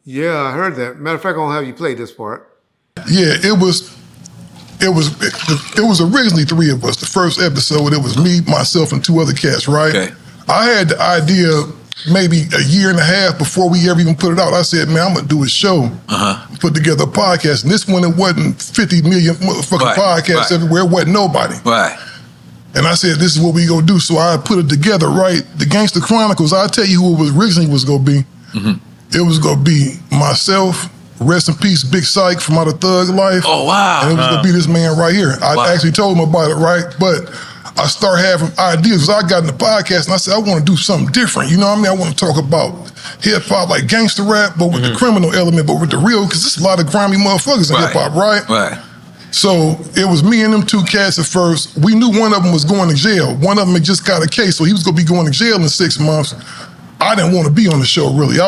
Yeah, I heard that. Matter of fact, I'm gonna have you play this part. Yeah, it was originally three of us. The first episode, it was me, myself, and two other cats, right? Okay. I had the idea maybe a year and a half before we ever even put it out. I said, man, I'm gonna do a show, put together a podcast. And this one, it wasn't 50 million motherfucking podcasts everywhere. It wasn't nobody. Right. And I said, this is what we gonna do. So I put it together, right? The Gangster Chronicles, I'll tell you who it was originally was gonna be. It was gonna be myself, rest in peace, Big Psych from Out of Thug Life. Oh, wow. And it was gonna be this man right here. I actually told him about it, right? But I started having ideas. I got in the podcast and I said, I wanna do something different. You know what I mean? I wanna talk about hip hop, like gangster rap, but with the criminal element, but with the real, because there's a lot of grimy motherfuckers in hip hop, right? Right. So it was me and them two cats at first. We knew one of them was going to jail. One of them had just got a case, so he was gonna be going to jail in 6 months. I didn't want to be on the show, really. I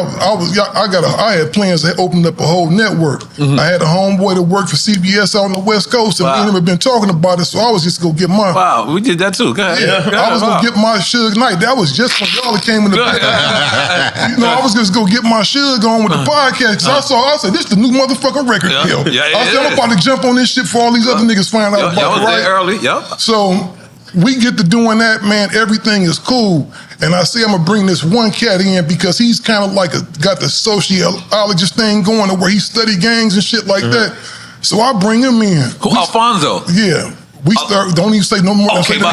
had plans to open up a whole network. I had a homeboy that worked for CBS out on the West Coast, and me and him had been talking about it, so I was just going to get my... Wow, we did that too. Go ahead. Yeah, I was going to get my Suge Knight. That was just when y'all came in the podcast. I was just going to get my Suge on with the podcast, because I said, this the new motherfucking record deal. I said, I'm about to jump on this shit before all these other niggas find out about it, right? Early, So we get to doing that, man, everything is cool. And I say I'm gonna bring this one cat in because he's kind of like got the sociologist thing going to where he study gangs and shit like that. So I bring him in. Who, Alfonso? Yeah. We start, don't even say no more. Okay, because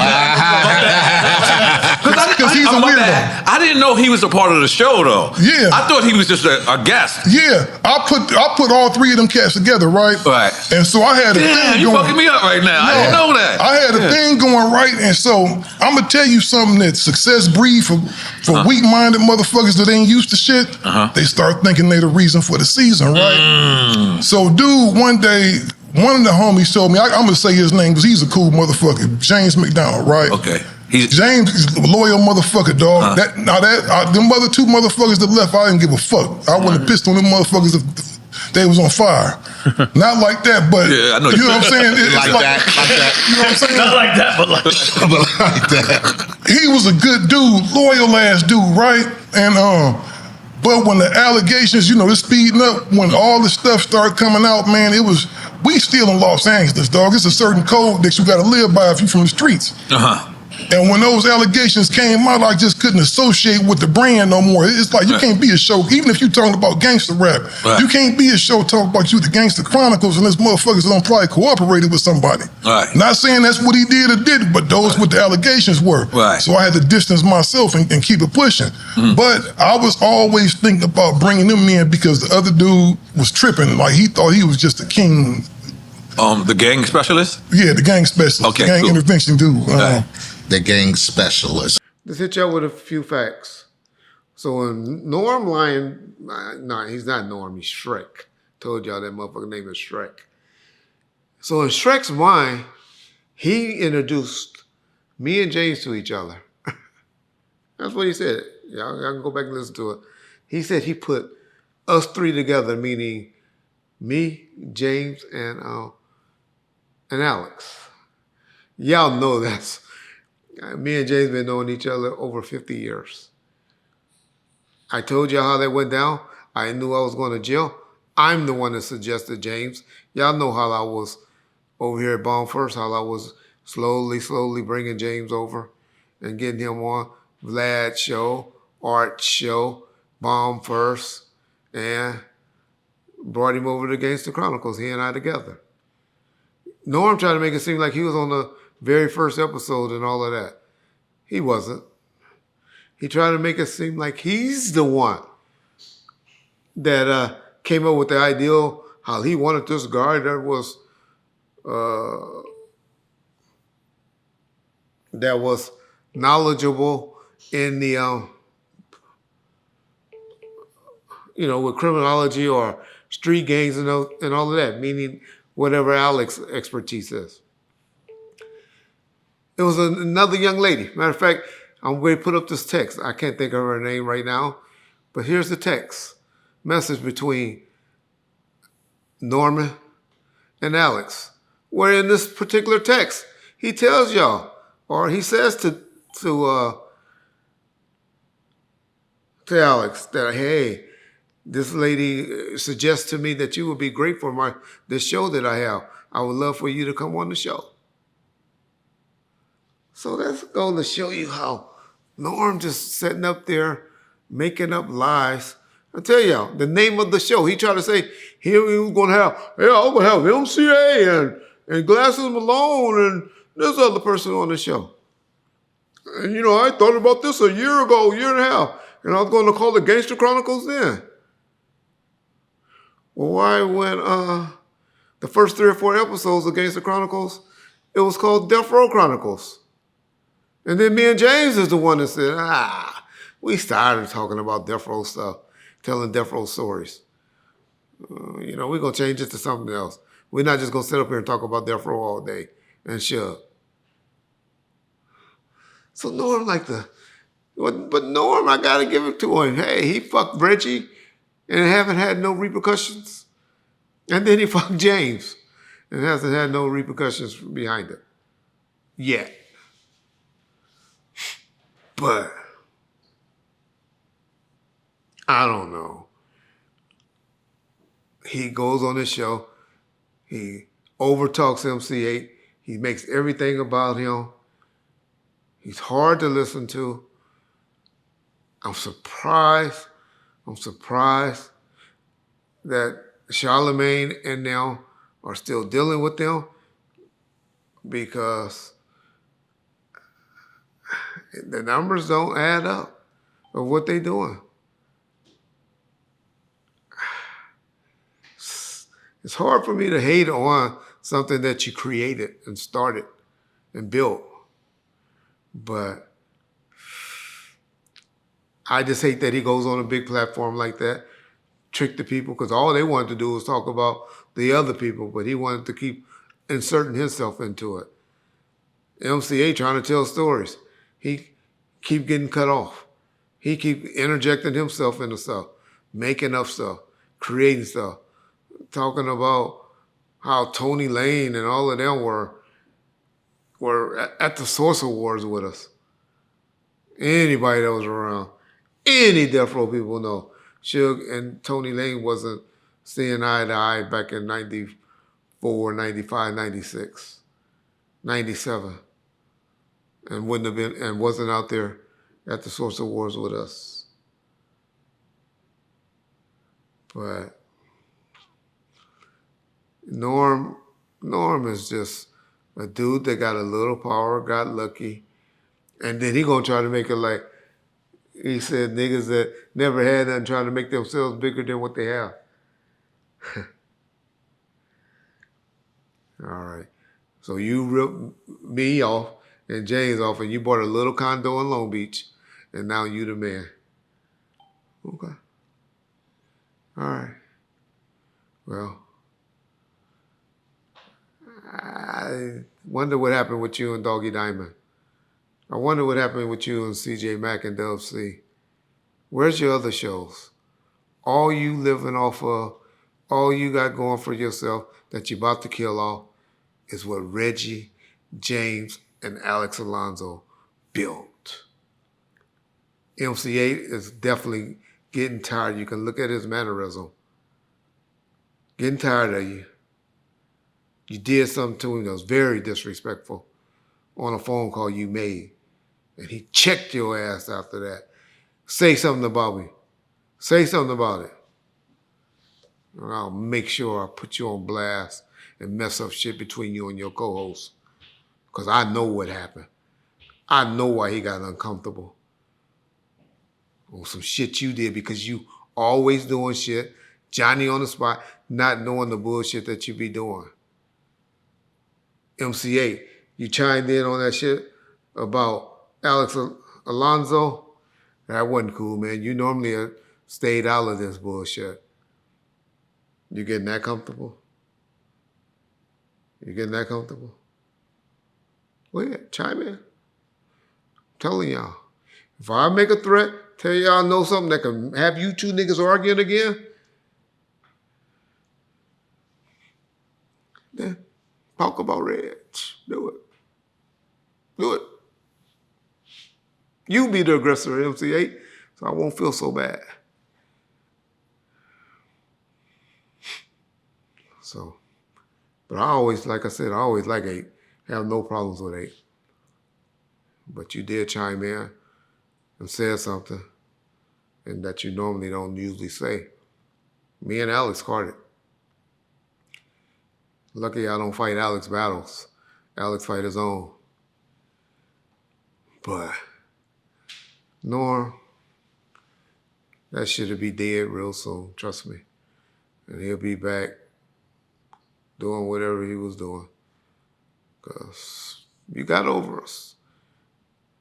he's a weirdo. I didn't know he was a part of the show, though. Yeah. I thought he was just a guest. Yeah. I put all three of them cats together, right? Right. And so I had a thing you going. fucking me up right now. I didn't know that. I had a thing going, right? And so I'm going to tell you something that success breed for weak-minded motherfuckers that ain't used to shit. They start thinking they the reason for the season, right? So dude, one day, one of the homies told me, I'm gonna say his name because he's a cool motherfucker, James McDonald, right? Okay. James is a loyal motherfucker, dog. Them other two motherfuckers that left, I didn't give a fuck. I wouldn't have pissed on them motherfuckers if they was on fire. Not like that, but Yeah, I know you know what I'm saying? It's like that. You know what I'm saying? Not like that, but like that. He was a good dude, loyal ass dude, right? And but when the allegations, they're speeding up, when all this stuff started coming out, man, we still in Los Angeles, dog. It's a certain code that you gotta live by if you're from the streets. And when those allegations came out, I just couldn't associate with the brand no more. It's like you can't be a show, even if you're talking about gangster rap, you can't be a show talking about you the Gangster Chronicles and this motherfuckers don't probably cooperated with somebody. Not saying that's what he did or didn't, but those what the allegations were. So I had to distance myself and keep it pushing. But I was always thinking about bringing them in because the other dude was tripping. Like he thought he was just a king. The gang specialist? Yeah, the gang specialist. Okay, gang intervention dude. The gang specialist. Let's hit y'all with a few facts. So in Norm Lion, no, he's not Norm, he's Shrek. Told y'all that motherfucker name is Shrek. So in Shrek's mind, he introduced me and James to each other. That's what he said. Y'all can go back and listen to it. He said he put us three together, meaning me, James, and Alex. Y'all know that's. Me and James been knowing each other over 50 years. I told y'all how that went down. I knew I was going to jail. I'm the one that suggested James. Y'all know how I was over here at Bomb First, how I was slowly bringing James over and getting him on Vlad's show, Art's show, Bomb First, and brought him over to Gangster Chronicles, he and I together. Norm tried to make it seem like he was on the very first episode and all of that. He wasn't. He tried to make it seem like he's the one that came up with the ideal, how he wanted this guy that was knowledgeable in the with criminology or street gangs and all of that, meaning whatever Alex's expertise is. It was another young lady. Matter of fact, I'm going to put up this text. I can't think of her name right now, but here's the text message between Norman and Alex, where in this particular text, he tells y'all, or he says to Alex that, hey, this lady suggests to me that you would be great for this show that I have. I would love for you to come on the show. So that's going to show you how Norm just sitting up there making up lies. I tell y'all, the name of the show, he tried to say, here we was going to have, I'm going to have MCA and Glasses Malone and this other person on the show. And, I thought about this a year and a half, and I was going to call it Gangster Chronicles then. Well, why when the first 3 or 4 episodes of Gangster Chronicles, it was called Death Row Chronicles. And then me and James is the one that said, we started talking about Death Row stuff, telling Death Row stories. We're going to change it to something else. We're not just going to sit up here and talk about Death Row all day and shove. So Norm but Norm, I got to give it to him. Hey, he fucked Reggie and haven't had no repercussions. And then he fucked James and hasn't had no repercussions behind it yet. But I don't know. He goes on his show. He overtalks MC8. He makes everything about him. He's hard to listen to. I'm surprised that Charlemagne and them are still dealing with them because the numbers don't add up of what they're doing. It's hard for me to hate on something that you created and started and built. But I just hate that he goes on a big platform like that trick the people because all they wanted to do was talk about the other people, but he wanted to keep inserting himself into it. MCA trying to tell stories. He keep getting cut off. He keep interjecting himself into stuff, making up stuff, creating stuff, talking about how Tony Lane and all of them were at the Source Awards with us. Anybody that was around, any Death Row people know Suge and Tony Lane wasn't seeing eye to eye back in 94, 95, 96, 97. And wouldn't have been and wasn't out there at the Source Awards with us. But Norm is just a dude that got a little power, got lucky, and then he gonna try to make it like he said niggas that never had nothing trying to make themselves bigger than what they have. All right. So you ripped me off and James off, and you bought a little condo in Long Beach, and now you the man. Okay. All right. Well, I wonder what happened with you and Doggy Diamond. I wonder what happened with you and CJ Mack and Dub C. Where's your other shows? All you living off of, all you got going for yourself that you're about to kill off is what Reggie, James, and Alex Alonso built. MC8 is definitely getting tired. You can look at his mannerism. Getting tired of you. You did something to him that was very disrespectful on a phone call you made. And he checked your ass after that. Say something about me. Say something about it. And I'll make sure I put you on blast and mess up shit between you and your co-host. Because I know what happened. I know why he got uncomfortable. On some shit you did because you always doing shit. Johnny on the spot, not knowing the bullshit that you be doing. MC8, you chimed in on that shit about Alex Alonso. That wasn't cool, man. You normally stayed out of this bullshit. You getting that comfortable? You getting that comfortable? Well, yeah, chime in. I'm telling y'all. If I make a threat, tell y'all I know something that can have you two niggas arguing again, then talk about Reg. Do it. Do it. You be the aggressor, MC8, so I won't feel so bad. So, but I always, like I said, I always like 8. Have no problems with 8. But you did chime in and said something and that you normally don't usually say. Me and Alex caught it. Lucky I don't fight Alex battles. Alex fight his own. But Norm, that shit'll be dead real soon, trust me. And he'll be back doing whatever he was doing. Because you got over us.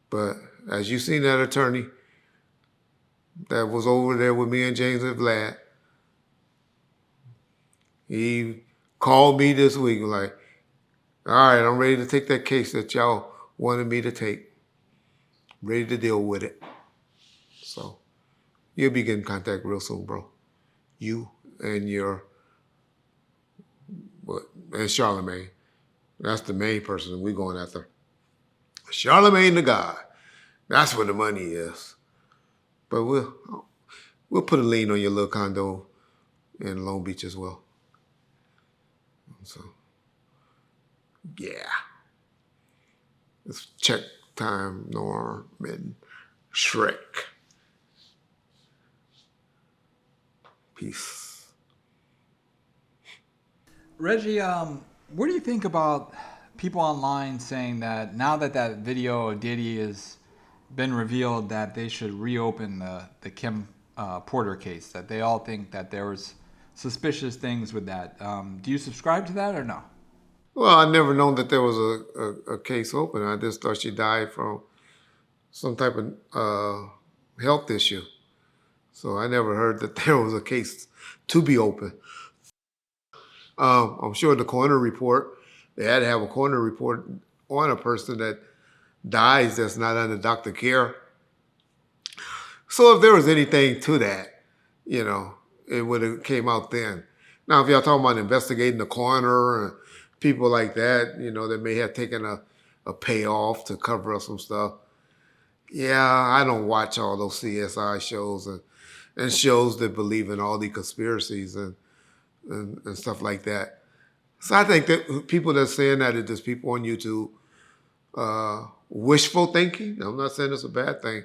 But as you seen that attorney that was over there with me and James and Vlad, he called me this week like, all right, I'm ready to take that case that y'all wanted me to take. Ready to deal with it. So you'll be getting contact real soon, bro. You and and Charlemagne. That's the main person we going after. Charlemagne the God. That's where the money is. But we'll put a lien on your little condo in Long Beach as well. So, yeah. It's check time, Norm and Shrek. Peace. Reggie, what do you think about people online saying that now that that video of Diddy has been revealed, that they should reopen the Kim Porter case, that they all think that there was suspicious things with that. Do you subscribe to that or no? Well, I never known that there was a case open. I just thought she died from some type of health issue. So I never heard that there was a case to be open. I'm sure the coroner report, they had to have a coroner report on a person that dies that's not under doctor care. So if there was anything to that, you know, it would have came out then. Now, if y'all talking about investigating the coroner and people like that, you know, that may have taken a payoff to cover up some stuff. Yeah, I don't watch all those CSI shows and shows that believe in all the conspiracies and stuff like that. So I think that people that are saying that are just people on YouTube wishful thinking. I'm not saying it's a bad thing,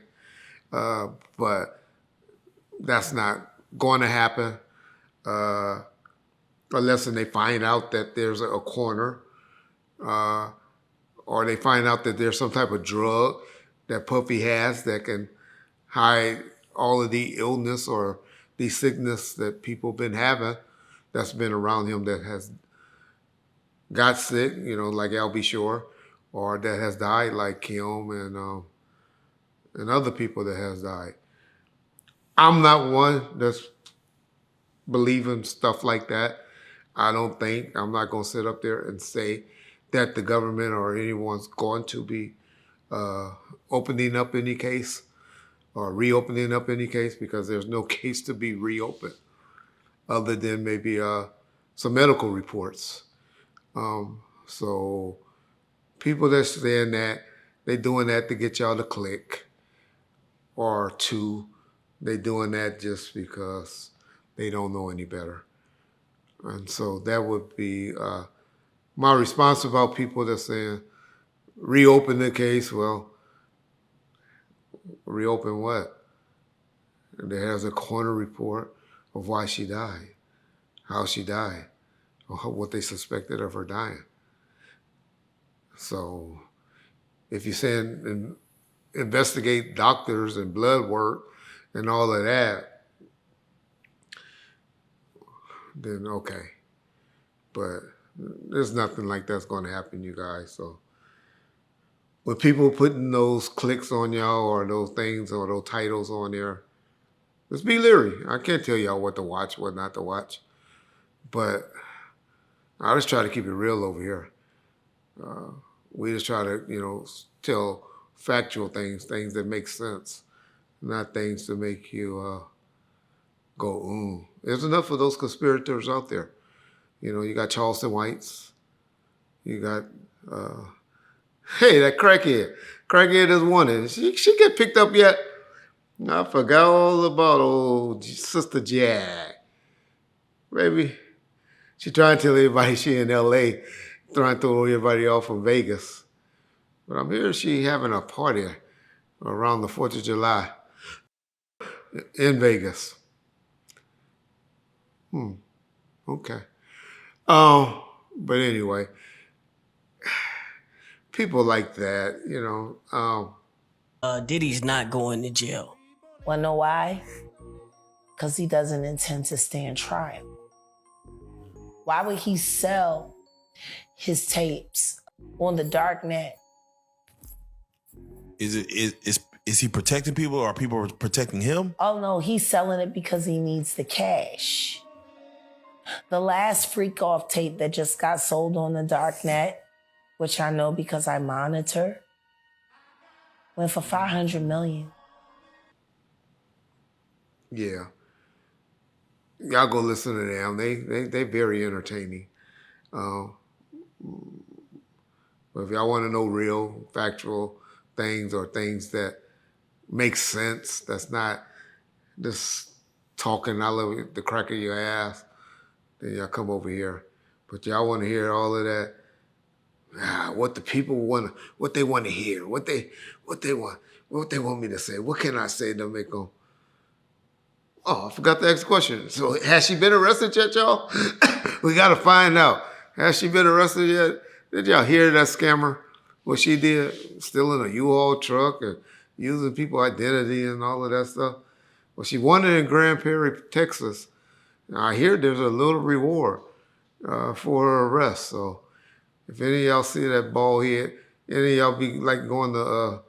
but that's not going to happen unless they find out that there's a coroner or they find out that there's some type of drug that Puffy has that can hide all of the illness or the sickness that people have been having that's been around him that has got sick, you know, like Al B. Shore, or that has died like Kim and other people that has died. I'm not one that's believing stuff like that. I don't think. I'm not going to sit up there and say that the government or anyone's going to be opening up any case or reopening up any case, because there's no case to be reopened other than maybe some medical reports. So people that's saying that, they doing that to get y'all to click, or two, they doing that just because they don't know any better. And so that would be my response about people that saying, reopen the case. Well, reopen what? There has a coroner report of why she died, how she died, or what they suspected of her dying. So if you're saying investigate doctors and blood work and all of that, then okay. But there's nothing like that's going to happen, you guys. So when people putting those clicks on y'all or those things or those titles on there, just be leery. I can't tell y'all what to watch, what not to watch. But I just try to keep it real over here. We just try to, you know, tell factual things that make sense, not things to make you go, There's enough of those conspirators out there. You know, you got Charleston Whites. You got, hey, that crackhead. Crackhead is wanted. She get picked up yet? I forgot all about old Sister Jack. Baby, she trying to tell everybody she in L.A., trying to throw everybody off from Vegas. But I'm hearing she having a party around the 4th of July in Vegas. Okay. But anyway, people like that, you know. Diddy's not going to jail. Wanna know why? Because he doesn't intend to stand trial. Why would he sell his tapes on the dark net? Is he protecting people, or are people protecting him? Oh no, he's selling it because he needs the cash. The last freak off tape that just got sold on the dark net, which I know because I monitor, went for $500 million. Yeah. Y'all go listen to them. They very entertaining. But if y'all want to know real, factual things or things that make sense, that's not just talking out of the crack of your ass, then y'all come over here. But y'all want to hear all of that, what the people want, what they want to hear, what they want me to say. What can I say to make them? Oh, I forgot to ask the question. So has she been arrested yet, y'all? We got to find out. Has she been arrested yet? Did y'all hear that scammer? What she did? Stealing a U-Haul truck and using people's identity and all of that stuff. Well, she wanted in Grand Prairie, Texas. Now, I hear there's a little reward for her arrest. So if any of y'all see that bald head, any of y'all be like going to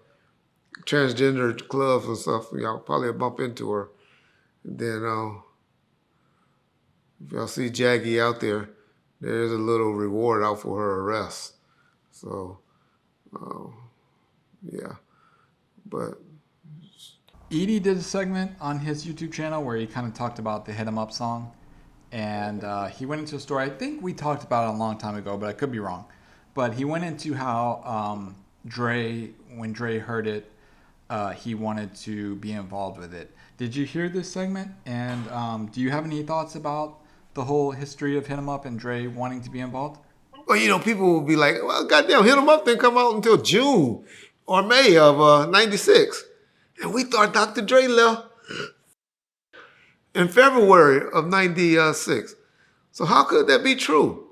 transgender clubs and stuff, y'all probably bump into her. then if y'all see Jackie out there, there's a little reward out for her arrest. So, yeah. But Edie did a segment on his YouTube channel where he kind of talked about the Hit 'Em Up song. And he went into a story, I think we talked about it a long time ago, but I could be wrong. But he went into how when Dre heard it, he wanted to be involved with it. Did you hear this segment? And do you have any thoughts about the whole history of Hit 'Em Up and Dre wanting to be involved? well, people will be like, well, goddamn, Hit 'Em Up didn't come out until June or May of '96. And we thought Dr. Dre left in February of '96. So how could that be true?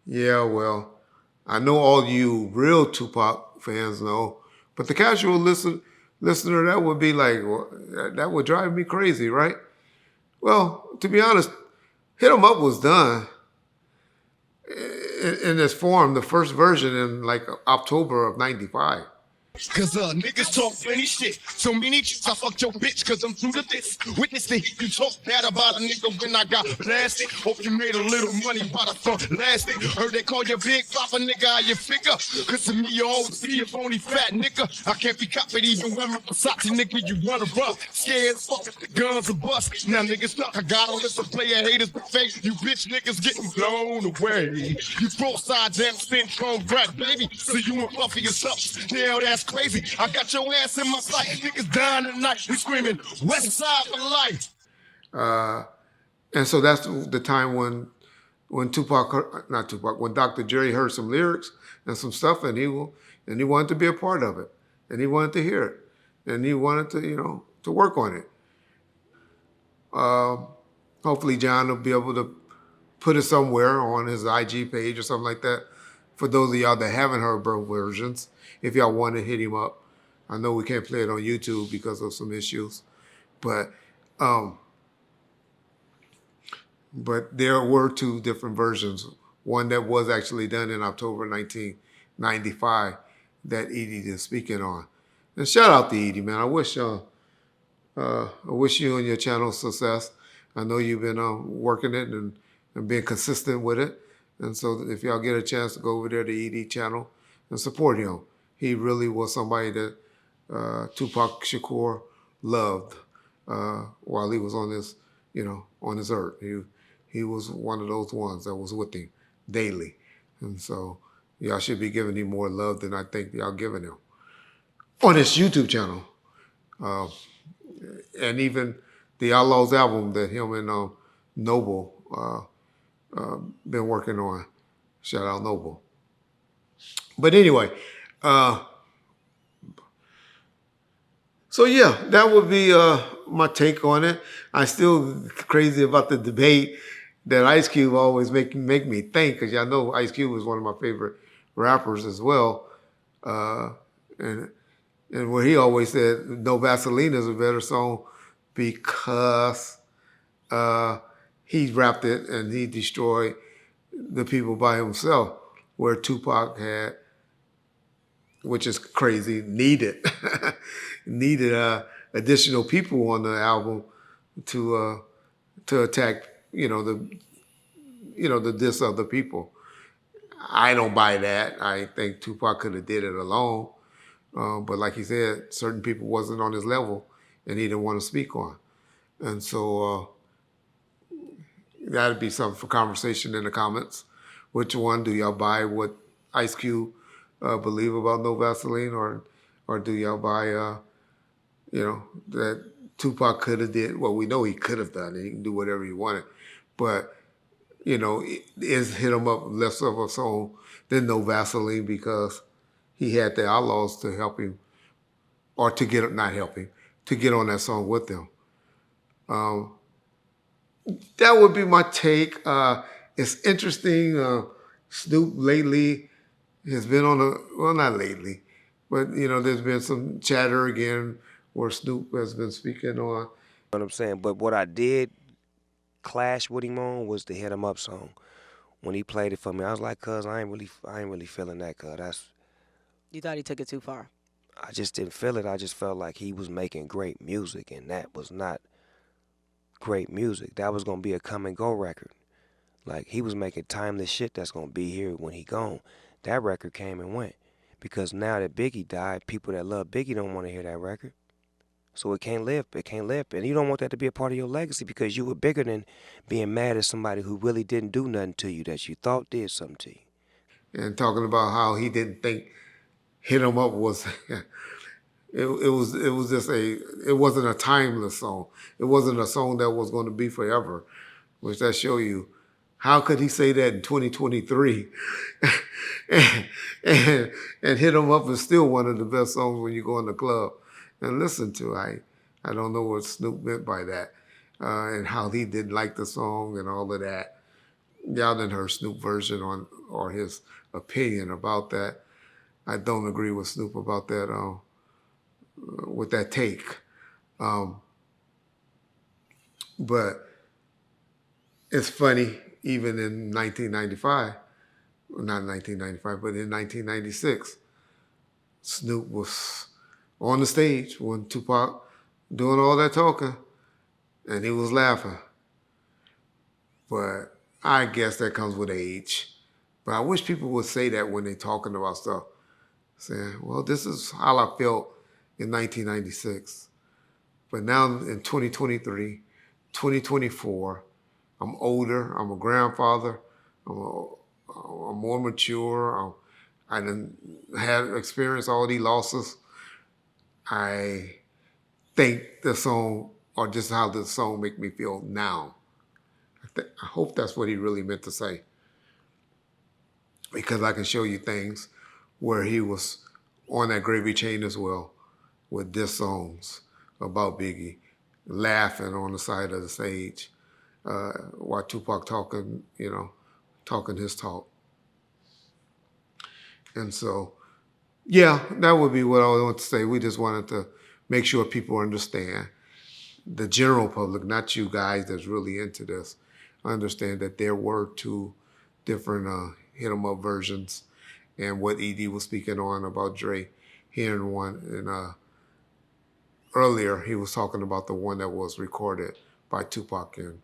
Yeah, well, I know all you real Tupac fans know, but the casual listener, that would be like, well, that would drive me crazy, right? Well, to be honest, Hit 'Em Up was done in this form, the first version in like October of '95. Cause niggas talk plenty shit. So many chicks, I fucked your bitch cause I'm true to this. Witness the heat, you talk bad about a nigga when I got blasted. Hope you made a little money by the front lasted. Heard they call you Big Papa, nigga, how you figure? Cause to me, you always be a phony fat nigga. I can't be copied even when I'm Versace, nigga, you run a rough. Scared as fuck, the guns are bust. Now niggas stuck, I got all this to player haters but fake. You bitch niggas getting blown away. You throw side down, spin from rap, baby. So you and Fluffy yourself. Now that's crazy. I got your ass in my sight. Niggas dying tonight. We screaming West Side for life. And so that's the time when when Dr. Dre heard some lyrics and some stuff, and he wanted to be a part of it, and he wanted to hear it, and he wanted to to work on it. Hopefully, John will be able to put it somewhere on his IG page or something like that. For those of y'all that haven't heard both versions, if y'all want to hit him up, I know we can't play it on YouTube because of some issues, but there were two different versions. One that was actually done in October 1995 that Edie is speaking on. And shout out to Edie, man. I wish you and your channel success. I know you've been working it and being consistent with it. And so if y'all get a chance to go over there to Edie channel and support him. He really was somebody that Tupac Shakur loved while he was on this, on this earth. He was one of those ones that was with him daily. And so y'all should be giving him more love than I think y'all giving him on his YouTube channel. And even the Outlaws album that him and Noble been working on. Shout out Noble. But anyway, so yeah, that would be my take on it. I still crazy about the debate that Ice Cube always make me think, because y'all know Ice Cube is one of my favorite rappers as well. And where he always said No Vaseline is a better song because he rapped it and he destroyed the people by himself, where Tupac had, which is crazy, needed additional people on the album to attack, the diss of the people. I don't buy that. I think Tupac could have did it alone, but like he said, certain people wasn't on his level, and he didn't want to speak on. And so that'd be something for conversation in the comments. Which one do y'all buy? What Ice Cube believe about No Vaseline, or do y'all buy, that Tupac could have did? Well, we know he could have done it. He can do whatever he wanted, but is Hit 'Em Up less of a song than No Vaseline because he had the Outlaws to help him, or to get on that song with them. That would be my take. It's interesting. Snoop lately has been not lately, but there's been some chatter again where Snoop has been speaking on. You know what I'm saying? But what I did clash with him on was the Hit 'Em Up song. When he played it for me, I was like, cuz I ain't really feeling that, cuz. You thought he took it too far? I just didn't feel it. I just felt like he was making great music, and that was not great music. That was gonna be a come and go record. Like, he was making timeless shit that's gonna be here when he gone. That record came and went. Because now that Biggie died, people that love Biggie don't want to hear that record. So it can't live. It can't live. And you don't want that to be a part of your legacy, because you were bigger than being mad at somebody who really didn't do nothing to you that you thought did something to you. And talking about how he didn't think Hit 'Em Up was it was just it wasn't a timeless song. It wasn't a song that was going to be forever, which that show you how could he say that in 2023 and Hit 'Em Up is still one of the best songs when you go in the club and listen to. I don't know what Snoop meant by that, and how he didn't like the song and all of that. Y'all didn't hear Snoop version on or his opinion about that. I don't agree with Snoop about that, with that take. But it's funny, even in 1995, not 1995, but in 1996, Snoop was on the stage when Tupac doing all that talking, and he was laughing. But I guess that comes with age. But I wish people would say that when they're talking about stuff. Saying, well, this is how I felt in 1996. But now in 2023, 2024, I'm older, I'm a grandfather, I'm more mature, I done had experienced all these losses. I think the song, or just how the song make me feel now. I hope that's what he really meant to say. Because I can show you things where he was on that gravy chain as well with diss songs about Biggie, laughing on the side of the stage while Tupac talking his talk. And so, yeah, that would be what I want to say. We just wanted to make sure people understand, the general public, not you guys that's really into this, understand that there were two different Hit 'Em Up versions, and what ED was speaking on about Dre hearing one. And earlier he was talking about the one that was recorded by Tupac in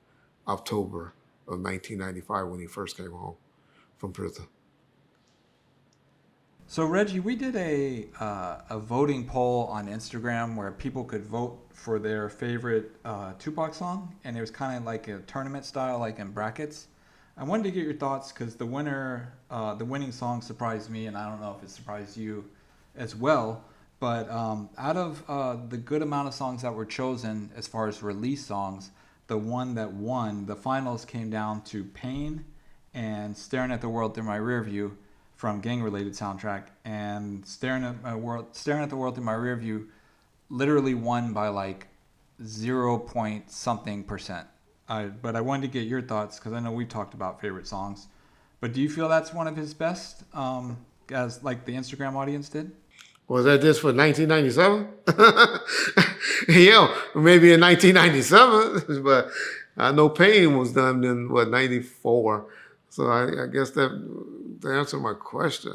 October of 1995 when he first came home from prison. So Reggie, we did a voting poll on Instagram where people could vote for their favorite Tupac song, and it was kind of like a tournament style, like in brackets. I wanted to get your thoughts because the winning song surprised me, and I don't know if it surprised you as well. But out of the good amount of songs that were chosen as far as release songs, the one that won, the finals came down to Pain and Staring at the World Through My Rearview from Gang-Related Soundtrack. And Staring at the World Through My Rearview literally won by like 0 point something percent. But I wanted to get your thoughts because I know we talked about favorite songs. But do you feel that's one of his best, as like the Instagram audience did? Was that just for 1997? Yeah, maybe in 1997, but I know Pain was done in, 94. So I guess that to answer my question,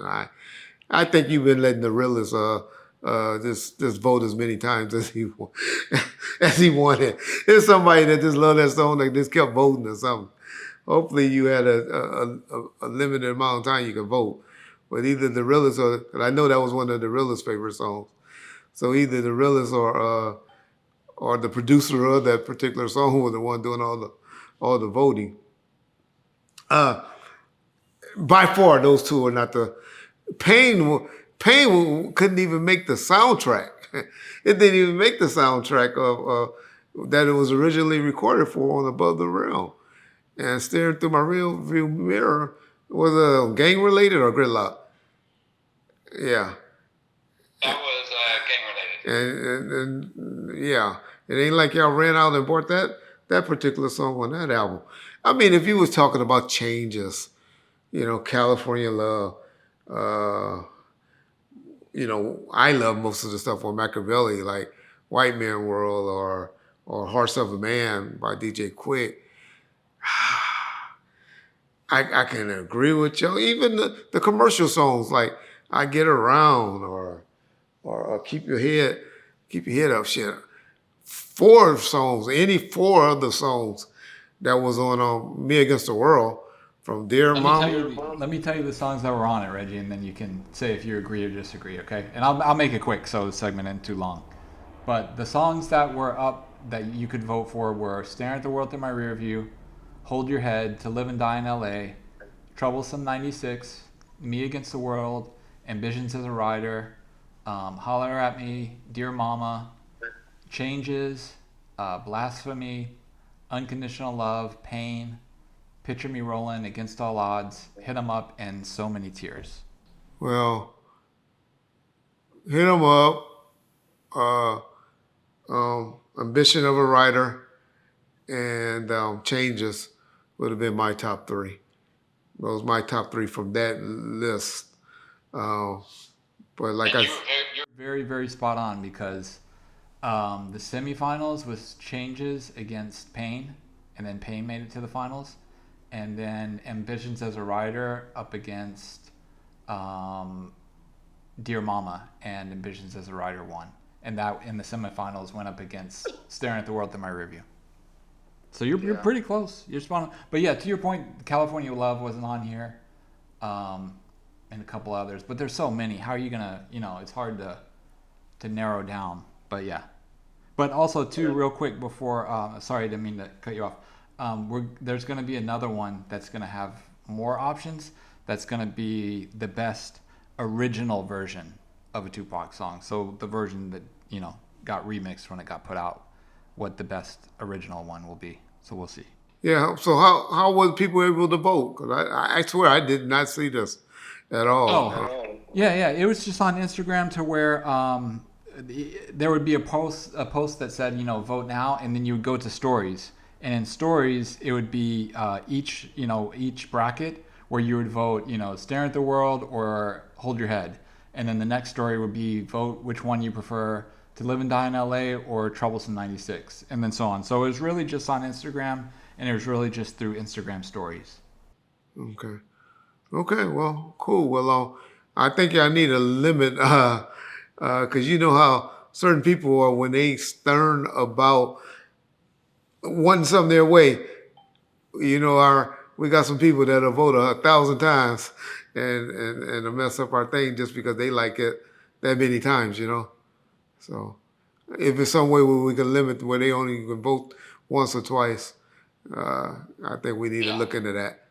I think you've been letting the realest just vote as many times as he wanted. There's somebody that just loved that song that just kept voting or something. Hopefully you had a limited amount of time you could vote. But either the realest or, and I know that was one of the realest favorite songs. So either the realest or the producer of that particular song was the one doing all the voting. By far, those two are not the. Pain couldn't even make the soundtrack. It didn't even make the soundtrack of that it was originally recorded for on Above the Rim. And Staring Through My Real View Mirror was gang related or Gridlock? Yeah. That was gang related. And yeah, it ain't like y'all ran out and bought that particular song on that album. I mean, if you was talking about changes, California Love, I love most of the stuff on Machiavelli, like White Man World or Hearts of a Man by DJ Quick. I can agree with you. Even the commercial songs like I Get Around or or keep your head up. Shit, 4 songs, any 4 other songs that was on Me Against the World, from Dear Mama. Let me tell you the songs that were on it, Reggie, and then you can say if you agree or disagree, okay? And I'll make it quick so the segment isn't too long. But the songs that were up that you could vote for were Staring at the World Through My Rear View, Hold Your Head, To Live and Die in L.A., Troublesome 96, Me Against the World, Ambitions as a Rider, Holler at Me, Dear Mama, Changes, Blasphemy, Unconditional Love, Pain, Picture Me Rolling, Against All Odds, Hit 'Em Up, and So Many Tears. Well, Hit 'Em Up, Ambition of a Writer, and Changes would have been my top 3. Those my top 3 from that list. But like very, very spot on, because the semifinals was Changes against Pain, and then Pain made it to the finals, and then Ambitions as a Writer up against Dear Mama, and Ambitions as a Writer won, and that in the semifinals went up against Staring at the World Through My Rearview. So you're pretty close. You're spot on. But yeah, to your point, California Love wasn't on here, and a couple others. But there's so many. How are you gonna? It's hard to narrow down. But yeah. But also too, real quick before, sorry, I didn't mean to cut you off. There's gonna be another one that's gonna have more options. That's gonna be the best original version of a Tupac song. So the version that got remixed when it got put out. What the best original one will be. So we'll see. Yeah. So how was people able to vote? Because I swear I did not see this at all. Oh, yeah. It was just on Instagram to where there would be a post that said vote now, and then you would go to stories, and in stories it would be each bracket where you would vote Stare at the World or Hold Your Head, and then the next story would be vote which one you prefer. To Live and Die in LA or Troublesome 96, and then so on. So it was really just on Instagram, and it was really just through Instagram stories. Okay. Well, cool. Well, I think I need a limit, because you know how certain people are when they stern about wanting something their way. We got some people that'll vote 1,000 times and mess up our thing just because they like it that many times. So if there's some way where we can limit where they only can vote once or twice, I think we need to look into that.